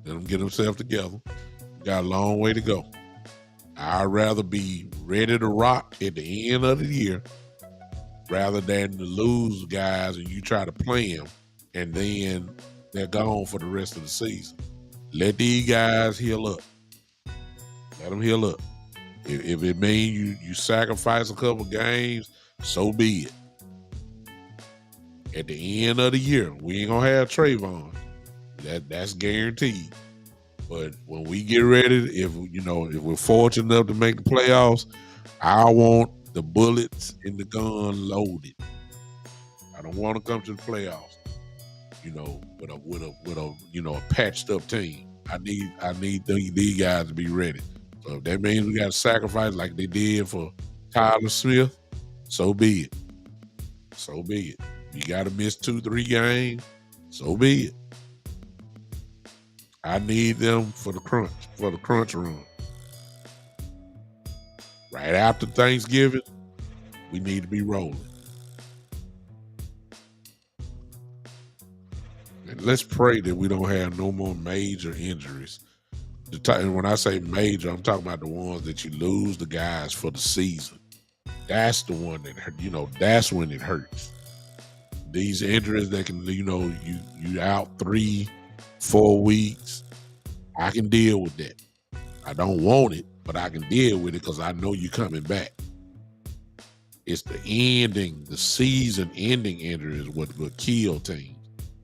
Let him get himself together. Got a long way to go. I'd rather be ready to rock at the end of the year rather than to lose guys and you try to play them and then they're gone for the rest of the season. Let these guys heal up. Let them heal up. If it means you sacrifice a couple games, so be it. At the end of the year, we ain't gonna have Travon. That's guaranteed. But when we get ready, if we're fortunate enough to make the playoffs, I want the bullets in the gun loaded. I don't want to come to the playoffs, with a patched up team. I need these guys to be ready. So if that means we got to sacrifice like they did for Tyler Smith, so be it. So be it. You got to miss 2-3 games, so be it. I need them for the crunch run. Right after Thanksgiving, we need to be rolling. And let's pray that we don't have no more major injuries. And when I say major, I'm talking about the ones that you lose the guys for the season. That's the one that hurt. That's when it hurts. These injuries that can, you out 3-4 weeks. I can deal with that. I don't want it, but I can deal with it because I know you're coming back. It's the season-ending injuries what kill teams,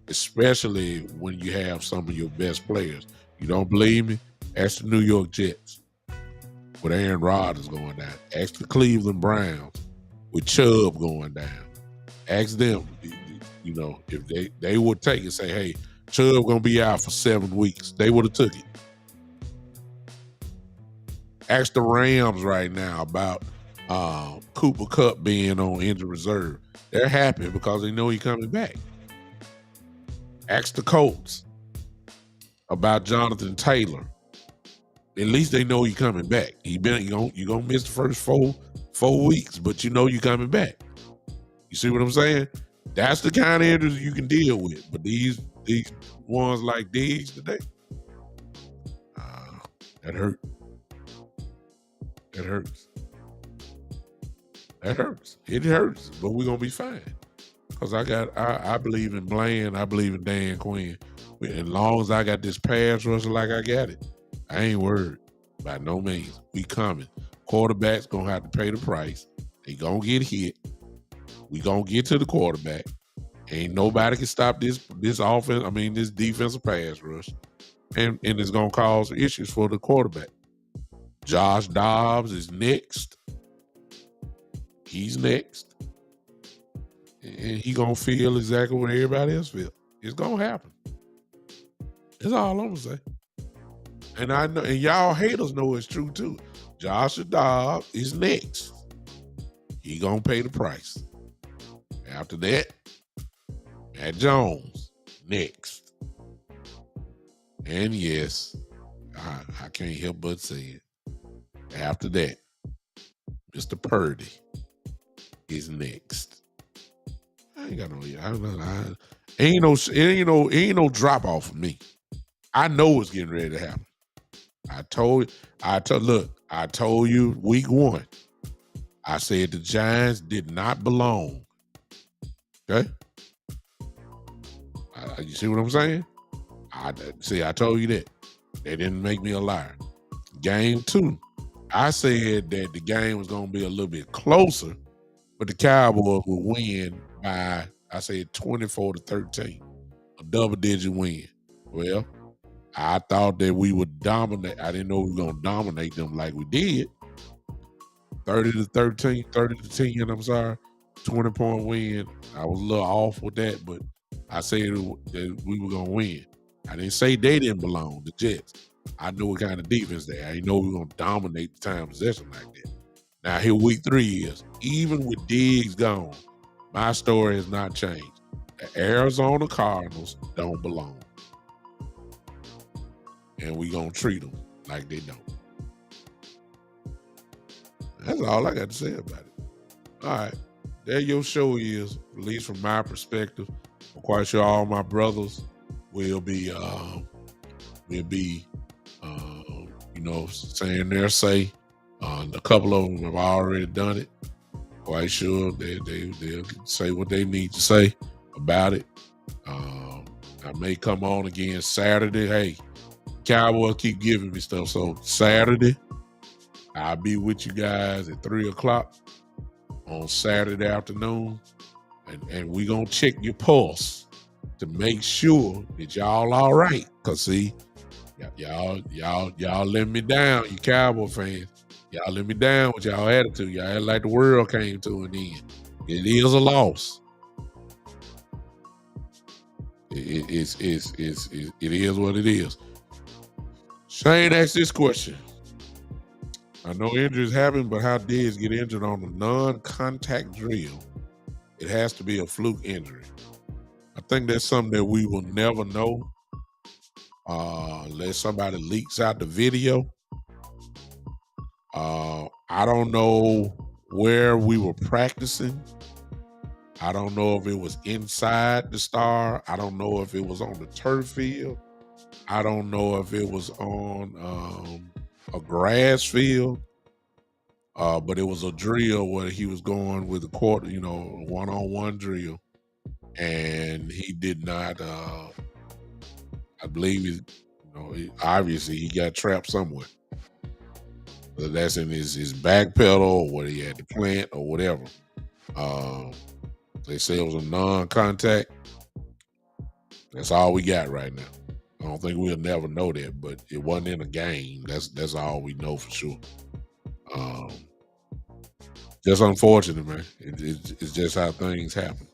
especially when you have some of your best players. You don't believe me? Ask the New York Jets with Aaron Rodgers going down. Ask the Cleveland Browns with Chubb going down. Ask them, if they would take it, say, hey, Chubb gonna be out for 7 weeks. They would have took it. Ask the Rams right now about Cooper Kupp being on injured reserve. They're happy because they know he's coming back. Ask the Colts about Jonathan Taylor. At least they know he's coming back. You're gonna miss the first four weeks, but you know you're coming back. You see what I'm saying? That's the kind of injuries you can deal with. But these ones like these today, that hurt. That hurts. That hurts. It hurts, but we're gonna be fine. Because I believe in Bland, I believe in Dan Quinn. As long as I got this pass rusher like I got it, I ain't worried. By no means. We coming. Quarterback's gonna have to pay the price. They gonna get hit. We gonna get to the quarterback. Ain't nobody can stop this offense. I mean, this defensive pass rush. And it's gonna cause issues for the quarterback. Josh Dobbs is next. He's next. And he gonna feel exactly what everybody else feel. It's gonna happen. That's all I'm gonna say. And I know, and y'all haters know it's true too. Josh Dobbs is next. He gonna pay the price. After that, Matt Jones next. And yes, I can't help but say it. After that, Mr. Purdy is next. I ain't got no, ain't no drop off for me. I know it's getting ready to happen. I told you week one. I said the Giants did not belong. Okay, you see what I'm saying? I told you that. They didn't make me a liar. Game two, I said that the game was going to be a little bit closer, but the Cowboys would win by, I said 24-13, a double-digit win. Well, I thought that we would dominate. I didn't know we were going to dominate them like we did. 30-13, 30-10, I'm sorry, 20-point win. I was a little off with that, but I said that we were going to win. I didn't say they didn't belong, the Jets. I knew what kind of defense they had. I didn't know we were going to dominate the time possession like that. Now, here week 3 is, even with Diggs gone, my story has not changed. The Arizona Cardinals don't belong. And we going to treat them like they don't. That's all I got to say about it. All right. There your show is, at least from my perspective. I'm quite sure all my brothers will be saying their say. A couple of them have already done it. Quite sure they'll say what they need to say about it. I may come on again Saturday. Hey, Cowboys keep giving me stuff. So Saturday, I'll be with you guys at 3:00 on Saturday afternoon. And we're going to check your pulse to make sure that y'all all right. Because, see, y'all let me down, you Cowboy fans. Y'all let me down with y'all attitude. Y'all act like the world came to an end. It is a loss. It is what it is. Shane asked this question. I know injuries happen, but how Diggs get injured on a non-contact drill? It has to be a fluke injury. I think that's something that we will never know unless somebody leaks out the video. I don't know where we were practicing. I don't know if it was inside the Star. I don't know if it was on the turf field. I don't know if it was on a grass field. But it was a drill where he was going with a quarter, one-on-one drill. And he did not, I believe, obviously he got trapped somewhere. Whether that's in his back pedal or what he had to plant or whatever. They say it was a non-contact. That's all we got right now. I don't think we'll never know that, but it wasn't in a game. That's all we know for sure. Just unfortunate, man. It's just how things happen.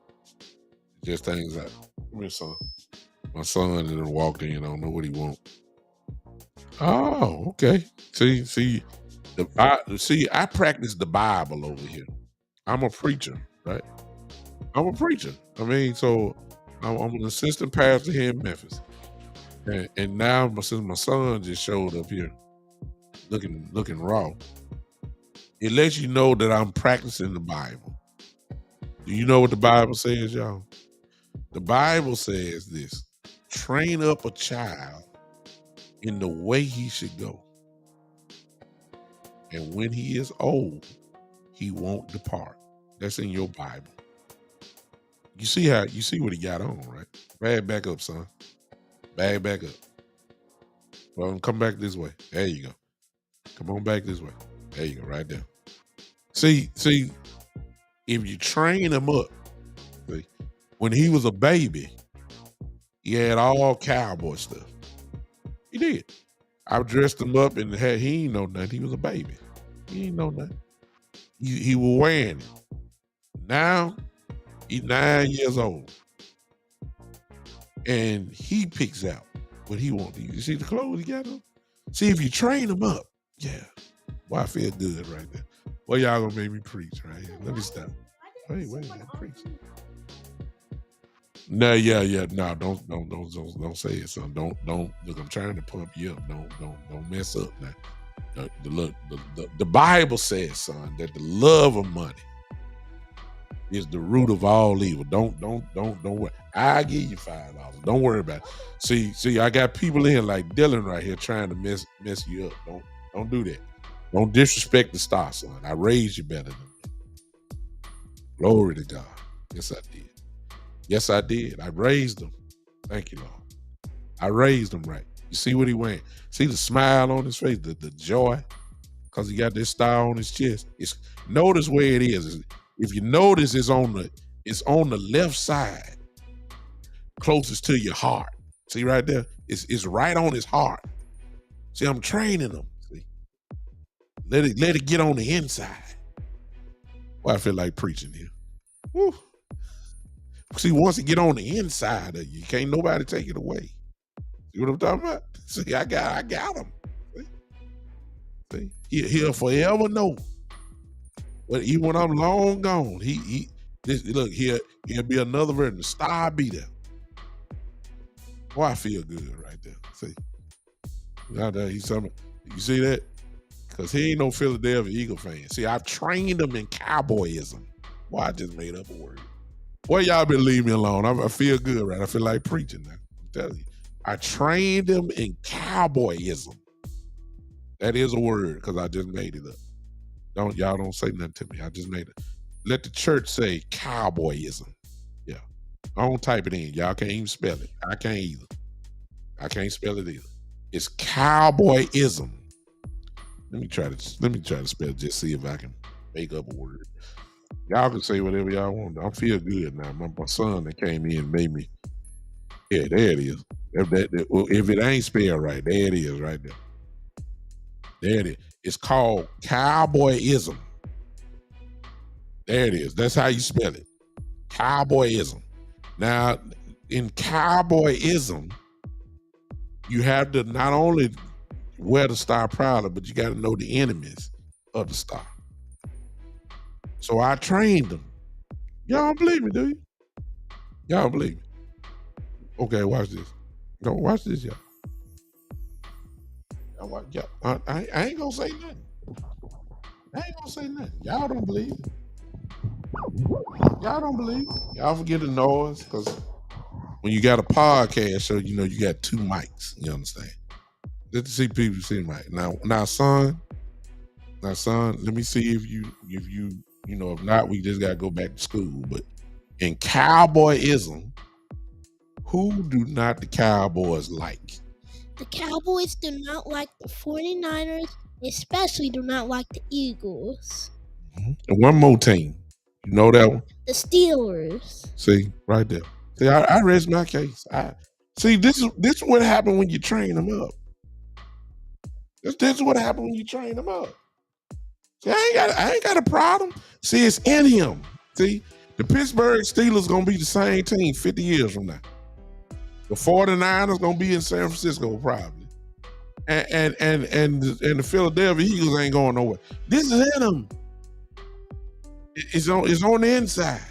Just things happen. Come here, son. My son then walked in. I don't know what he wants. Oh, okay. See, I practice the Bible over here. I'm a preacher, right? I'm a preacher. I mean, so I'm an assistant pastor here in Memphis, and now since my son just showed up here, looking raw, it lets you know that I'm practicing the Bible. Do you know what the Bible says, y'all? The Bible says this: train up a child in the way he should go, and when he is old, he won't depart. That's in your Bible. You see what he got on, right? Bag back up, son. Bag back up. Well, come back this way. There you go. Come on back this way. There you go, right there. See, if you train him up, see, when he was a baby, he had all cowboy stuff. He did. I dressed him up and he ain't know nothing. He was a baby. He ain't know nothing. He was wearing it. Now, he's 9 years old. And he picks out what he wants. You see the clothes he got on? See, if you train him up, yeah. Boy, I feel good right there. Well, y'all gonna make me preach right here. Let me stop. Wait, I'm preaching. No, yeah. No, don't say it, son. Don't look. I'm trying to pump you up. Don't mess up now. The Bible says, son, that the love of money is the root of all evil. Don't worry. I give you $5. Don't worry about it. See, I got people in here like Dylan right here trying to mess you up. Don't do that. Don't disrespect the star, son. I raised you better than that. Glory to God. Yes, I did. Yes, I did. I raised him. Thank you, Lord. I raised him right. You see what he went? See the smile on his face, the joy, because he got this star on his chest. Notice where it is. If you notice, it's on the left side, closest to your heart. See right there? It's right on his heart. See, I'm training him. See, let it get on the inside. Well, I feel like preaching here. Woo. See, once it get on the inside of you, can't nobody take it away. See what I'm talking about? See, I got him. See, he'll forever know. But even when I'm long gone, look, he'll be another version. The star be there. Boy, I feel good right there. See, out there, he's something. You see that? Because he ain't no Philadelphia Eagle fan. See, I trained him in cowboyism. Boy, I just made up a word. Boy, y'all been leave me alone. I feel good, right? I feel like preaching now. I'm telling you. I trained him in cowboyism. That is a word because I just made it up. Y'all don't say nothing to me. I just made it. Let the church say cowboyism. Yeah. I don't type it in. Y'all can't even spell it. I can't either. I can't spell it either. It's cowboyism. Let me try to spell it, just see if I can make up a word. Y'all can say whatever y'all want. I feel good now. My son that came in made me. Yeah, there it is. If it ain't spelled right, there it is right there. There it is. It's called cowboyism. There it is. That's how you spell it. Cowboyism. Now, in cowboyism, you have to not only wear the star proudly, but you got to know the enemies of the star. So I trained them. Y'all don't believe me, do you? Y'all don't believe me. Okay, watch this. No, watch this, y'all. I ain't gonna say nothing. Y'all don't believe it. Y'all don't believe it. Y'all forget the noise, because when you got a podcast show, you got two mics. You understand? Let's see people see the mic. Now, son, let me see if if not, we just gotta go back to school. But in cowboyism, who do not the Cowboys like? The Cowboys do not like the 49ers, especially do not like the Eagles. And one more team. You know that one? The Steelers. See, right there. See, I rest my case. See, this is what happened when you train them up. This is what happened when you train them up. See, I ain't got a problem. See, it's in him. See, the Pittsburgh Steelers gonna be the same team 50 years from now. The 49ers gonna be in San Francisco probably. And the Philadelphia Eagles ain't going nowhere. This is in them. It's on the inside.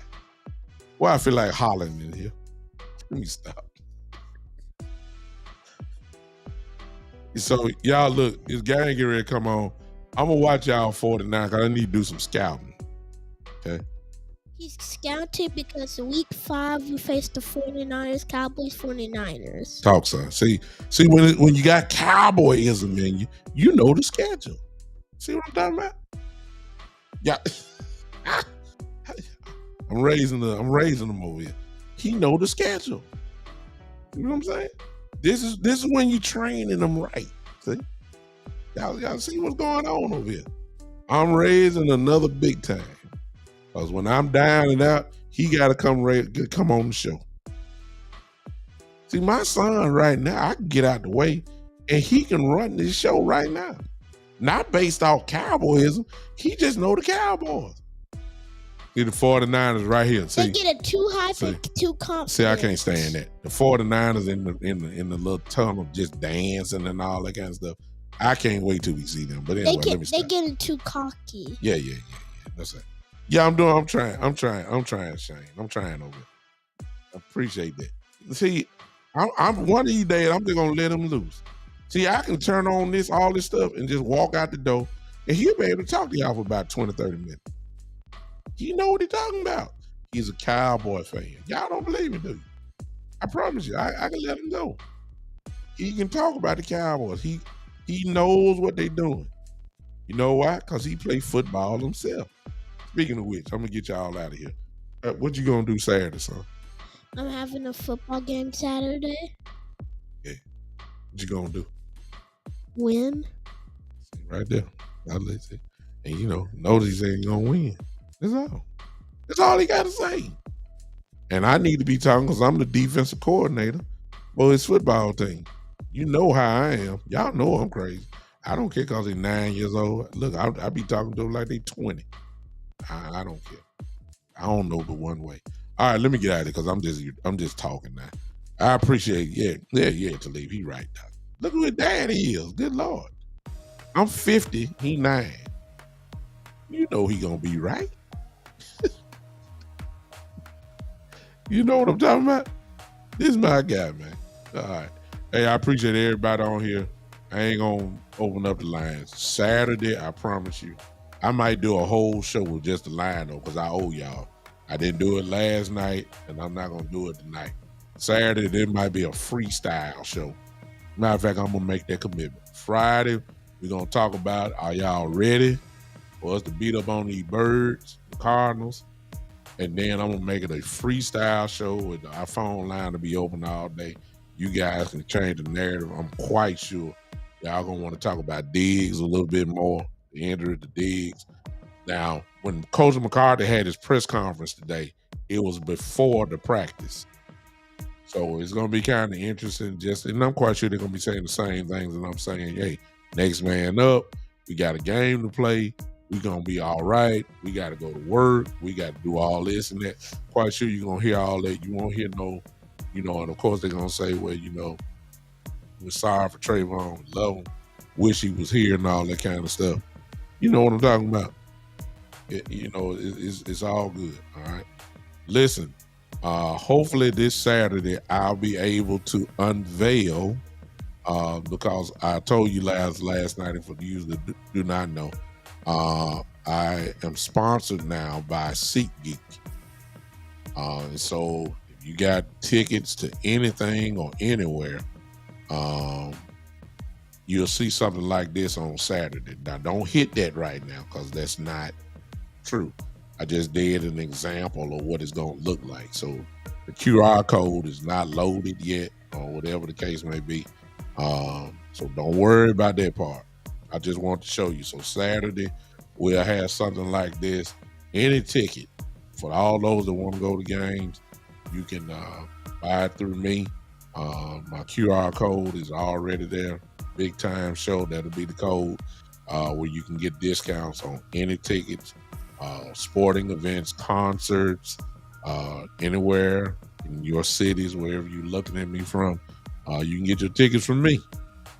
Well, I feel like hollering in here. Let me stop. So y'all look, this guy ain't getting ready to come on. I'm gonna watch y'all 49 because I need to do some scouting. Okay. He's scouted because week 5 you face the 49ers, Cowboys, 49ers. Talk, son. See when you got cowboyism in you, you know the schedule. See what I'm talking about? Yeah. I'm raising them over here. He know the schedule. You know what I'm saying? This is when you training them right. See? Y'all see what's going on over here. I'm raising another big time. Because when I'm down and out, he got to come on the show. See, my son right now, I can get out the way and he can run this show right now. Not based off Cowboyism. He just know the Cowboys. See, the 49ers right here. See, they get it too high for too confident. See, I can't stand that. The 49ers in the little tunnel just dancing and all that kind of stuff. I can't wait till we see them. But anyway, let me stop. They get it too cocky. Yeah. That's it. Yeah, I'm trying, Shane. I'm trying over here. Appreciate that. See, I'm one of these days, I'm just gonna let him loose. See, I can turn on all this stuff and just walk out the door, and he'll be able to talk to y'all for about 20, 30 minutes. He know what he's talking about. He's a Cowboy fan. Y'all don't believe me, do you? I promise you, I can let him go. He can talk about the Cowboys. He knows what they're doing. You know why? Because he played football himself. Speaking of which, I'm gonna get y'all out of here. What you gonna do Saturday, son? I'm having a football game Saturday. Yeah. What you gonna do? Win. See, right there. I'll let you. And notice he ain't gonna win. That's all. That's all he gotta say. And I need to be talking because I'm the defensive coordinator for his football team. You know how I am. Y'all know I'm crazy. I don't care because they're 9 years old. Look, I be talking to them like they 20. I don't care. I don't know but one way. All right, let me get out of here because I'm just talking now. I appreciate Talib. He right now. Look who his daddy is. Good Lord. I'm 50. He 9. You know he gonna be right. You know what I'm talking about? This is my guy, man. All right. Hey, I appreciate everybody on here. I ain't gonna open up the lines. Saturday, I promise you. I might do a whole show with just the line though, because I owe y'all. I didn't do it last night, and I'm not gonna do it tonight. Saturday, there might be a freestyle show. Matter of fact, I'm gonna make that commitment. Friday, we're gonna talk about, are y'all ready for us to beat up on these birds, the Cardinals? And then I'm gonna make it a freestyle show with our phone line to be open all day. You guys can change the narrative. I'm quite sure y'all gonna want to talk about Diggs a little bit more. The injury to Diggs. Now, when Coach McCarthy had his press conference today, it was before the practice. So it's gonna be kind of interesting. And I'm quite sure they're gonna be saying the same things that I'm saying. Hey, next man up. We got a game to play. We're going to be all right. We got to go to work. We got to do all this and that. Quite sure you're going to hear all that. You won't hear and of course they're going to say, well, we're sorry for Travon. We love him. Wish he was here and all that kind of stuff. You know what I'm talking about. It's all good. All right. Listen, hopefully this Saturday I'll be able to unveil because I told you last night, and for you that do not know, I am sponsored now by SeatGeek. And so if you got tickets to anything or anywhere, you'll see something like this on Saturday. Now, don't hit that right now because that's not true. I just did an example of what it's going to look like. So the QR code is not loaded yet or whatever the case may be. So don't worry about that part. I just want to show you. So Saturday, we'll have something like this. Any ticket for all those that want to go to games, you can buy it through me. My QR code is already there. Big Time Show, that'll be the code where you can get discounts on any tickets, sporting events, concerts, anywhere in your cities, wherever you're looking at me from. You can get your tickets from me.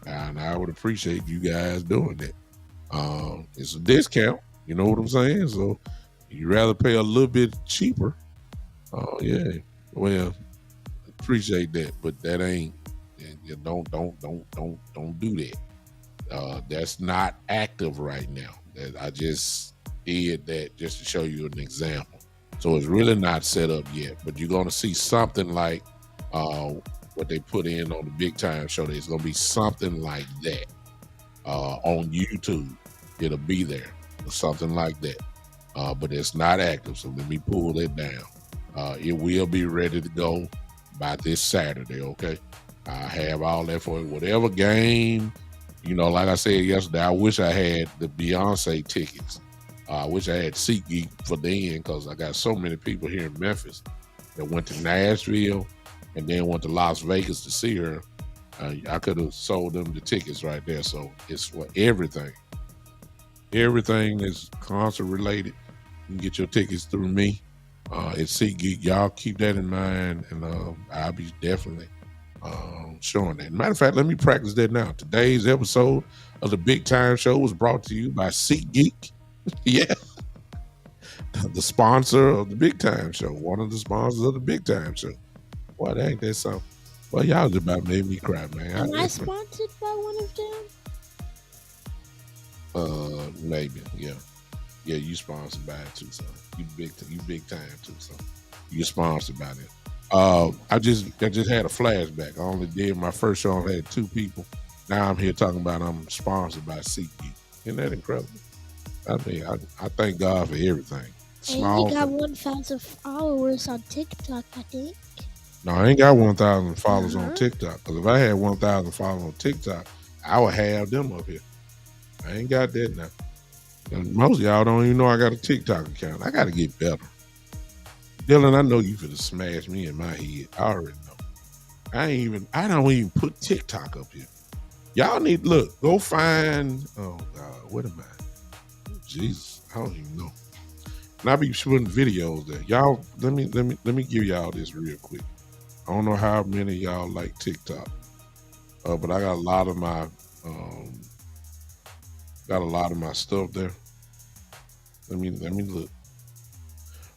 And I would appreciate you guys doing that. It's a discount, you know what I'm saying? So you'd rather pay a little bit cheaper. Yeah. Well, appreciate that, but that ain't. Don't do that. That's not active right now. I just did that just to show you an example. So it's really not set up yet, but you're going to see something like what they put in on the Big Time Show. There's going to be something like that on YouTube. It'll be there, or something like that. But it's not active, so let me pull it down. It will be ready to go by this Saturday, okay? I have all that for you. Whatever game, like I said yesterday, I wish I had the Beyonce tickets. I wish I had SeatGeek for then because I got so many people here in Memphis that went to Nashville and then went to Las Vegas to see her. I could have sold them the tickets right there. So it's for everything. Everything that's concert related. You can get your tickets through me. It's SeatGeek. Y'all keep that in mind, and I'll be definitely showing that. Matter of fact, let me practice that now. Today's episode of the Big Time Show was brought to you by SeatGeek. Yeah. The sponsor of the Big Time Show. One of the sponsors of the Big Time Show. What ain't that something? Well, y'all just about made me cry, man. Am I sponsored by one of them? Maybe, yeah. Yeah, you sponsored by it too, son. You big time too, son. You sponsored by it. I just had a flashback. I only did my first show. I had 2 people. Now I'm here talking about I'm sponsored by SeatGeek. Isn't that incredible? I mean, I thank God for everything. And you got Thing. 1,000 followers on TikTok, I think. No, I ain't got 1,000 followers on TikTok. Because if I had 1,000 followers on TikTok, I would have them up here. I ain't got that now. And most of y'all don't even know I got a TikTok account. I got to get better. Dylan, I know you finna smash me in my head. I already know. I don't even put TikTok up here. Y'all need go find. Oh God, what am I? Jesus, I don't even know. And I be shooting videos there. Y'all, let me give y'all this real quick. I don't know how many of y'all like TikTok, but I got a lot of my stuff there. Let me look.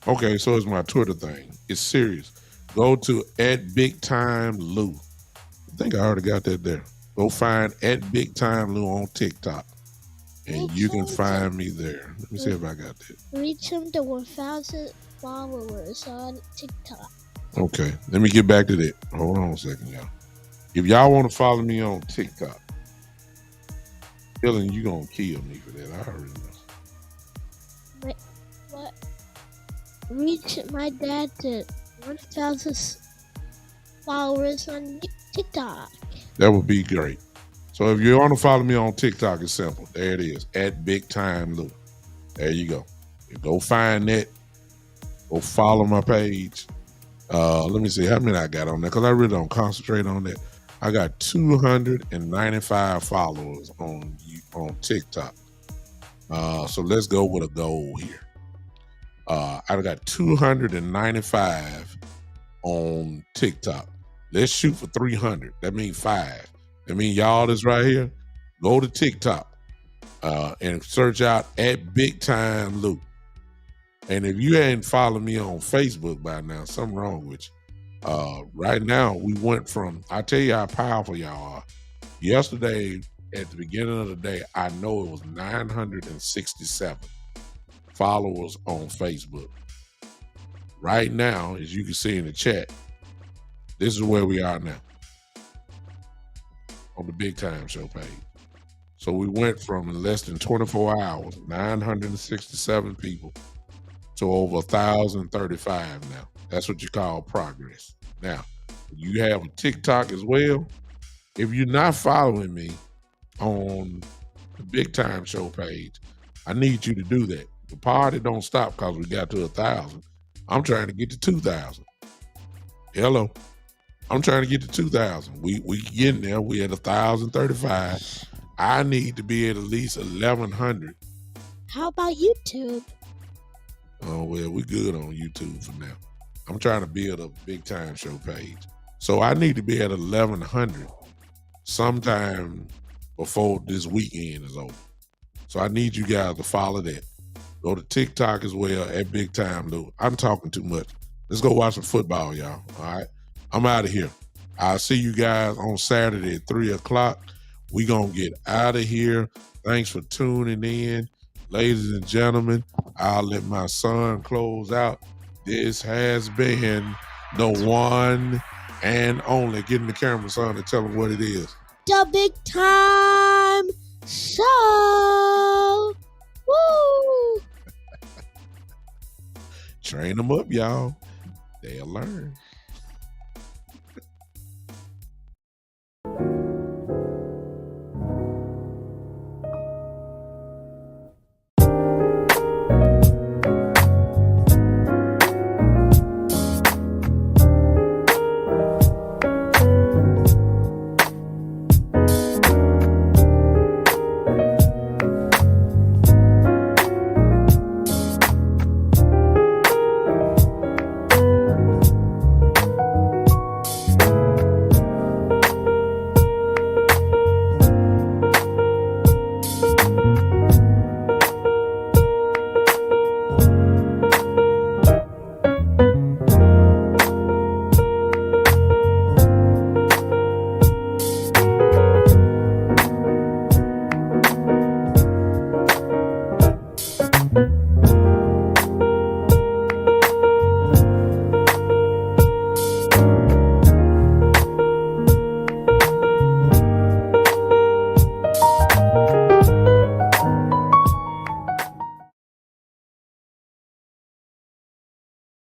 Okay, so it's my Twitter thing. It's serious. Go to @BigTimeLou. I think I already got that there. Go find @BigTimeLou on TikTok, and you can find me there. Let me see if I got that. Reach him to 1,000 followers on TikTok. Okay, let me get back to that. Hold on a second, y'all. If y'all want to follow me on TikTok, Dylan, you gonna kill me for that. I already know. What? Reach my dad to 1,000 followers on TikTok. That would be great. So if you want to follow me on TikTok, it's simple. There it is, @BigTimeLou. There you go. You go find that. Go follow my page. Let me see how many I got on there because I really don't concentrate on that. I got 295 followers on TikTok. So let's go with a goal here. I got 295 on TikTok. Let's shoot for 300. That means 5. That means y'all that's right here. Go to TikTok and search out @BigTimeLou. And if you hadn't followed me on Facebook by now, something wrong with you. Right now, we went from, I tell you how powerful y'all are. Yesterday, at the beginning of the day, I know it was 967 followers on Facebook. Right now, as you can see in the chat, this is where we are now on the Big Time Show page. So we went from in less than 24 hours, 967 people to over 1,035 now. That's what you call progress. Now, you have a TikTok as well. If you're not following me on the Big Time Show page, I need you to do that. The party don't stop because we got to 1,000. I'm trying to get to 2,000. Hello. I'm trying to get to 2,000. We getting there. We at 1,035. I need to be at least 1,100. How about YouTube? Oh, well, we good on YouTube for now. I'm trying to build a Big Time Show page. So I need to be at 1,100 sometime before this weekend is over. So I need you guys to follow that. Go to TikTok as well @BigTimeLou. I'm talking too much. Let's go watch some football, y'all. All right. I'm out of here. I'll see you guys on Saturday at 3 o'clock. We going to get out of here. Thanks for tuning in. Ladies and gentlemen, I'll let my son close out. This has been the one and only. Get in the camera, son, and tell them what it is. The Big Time Show. Woo! Train them up, y'all. They'll learn.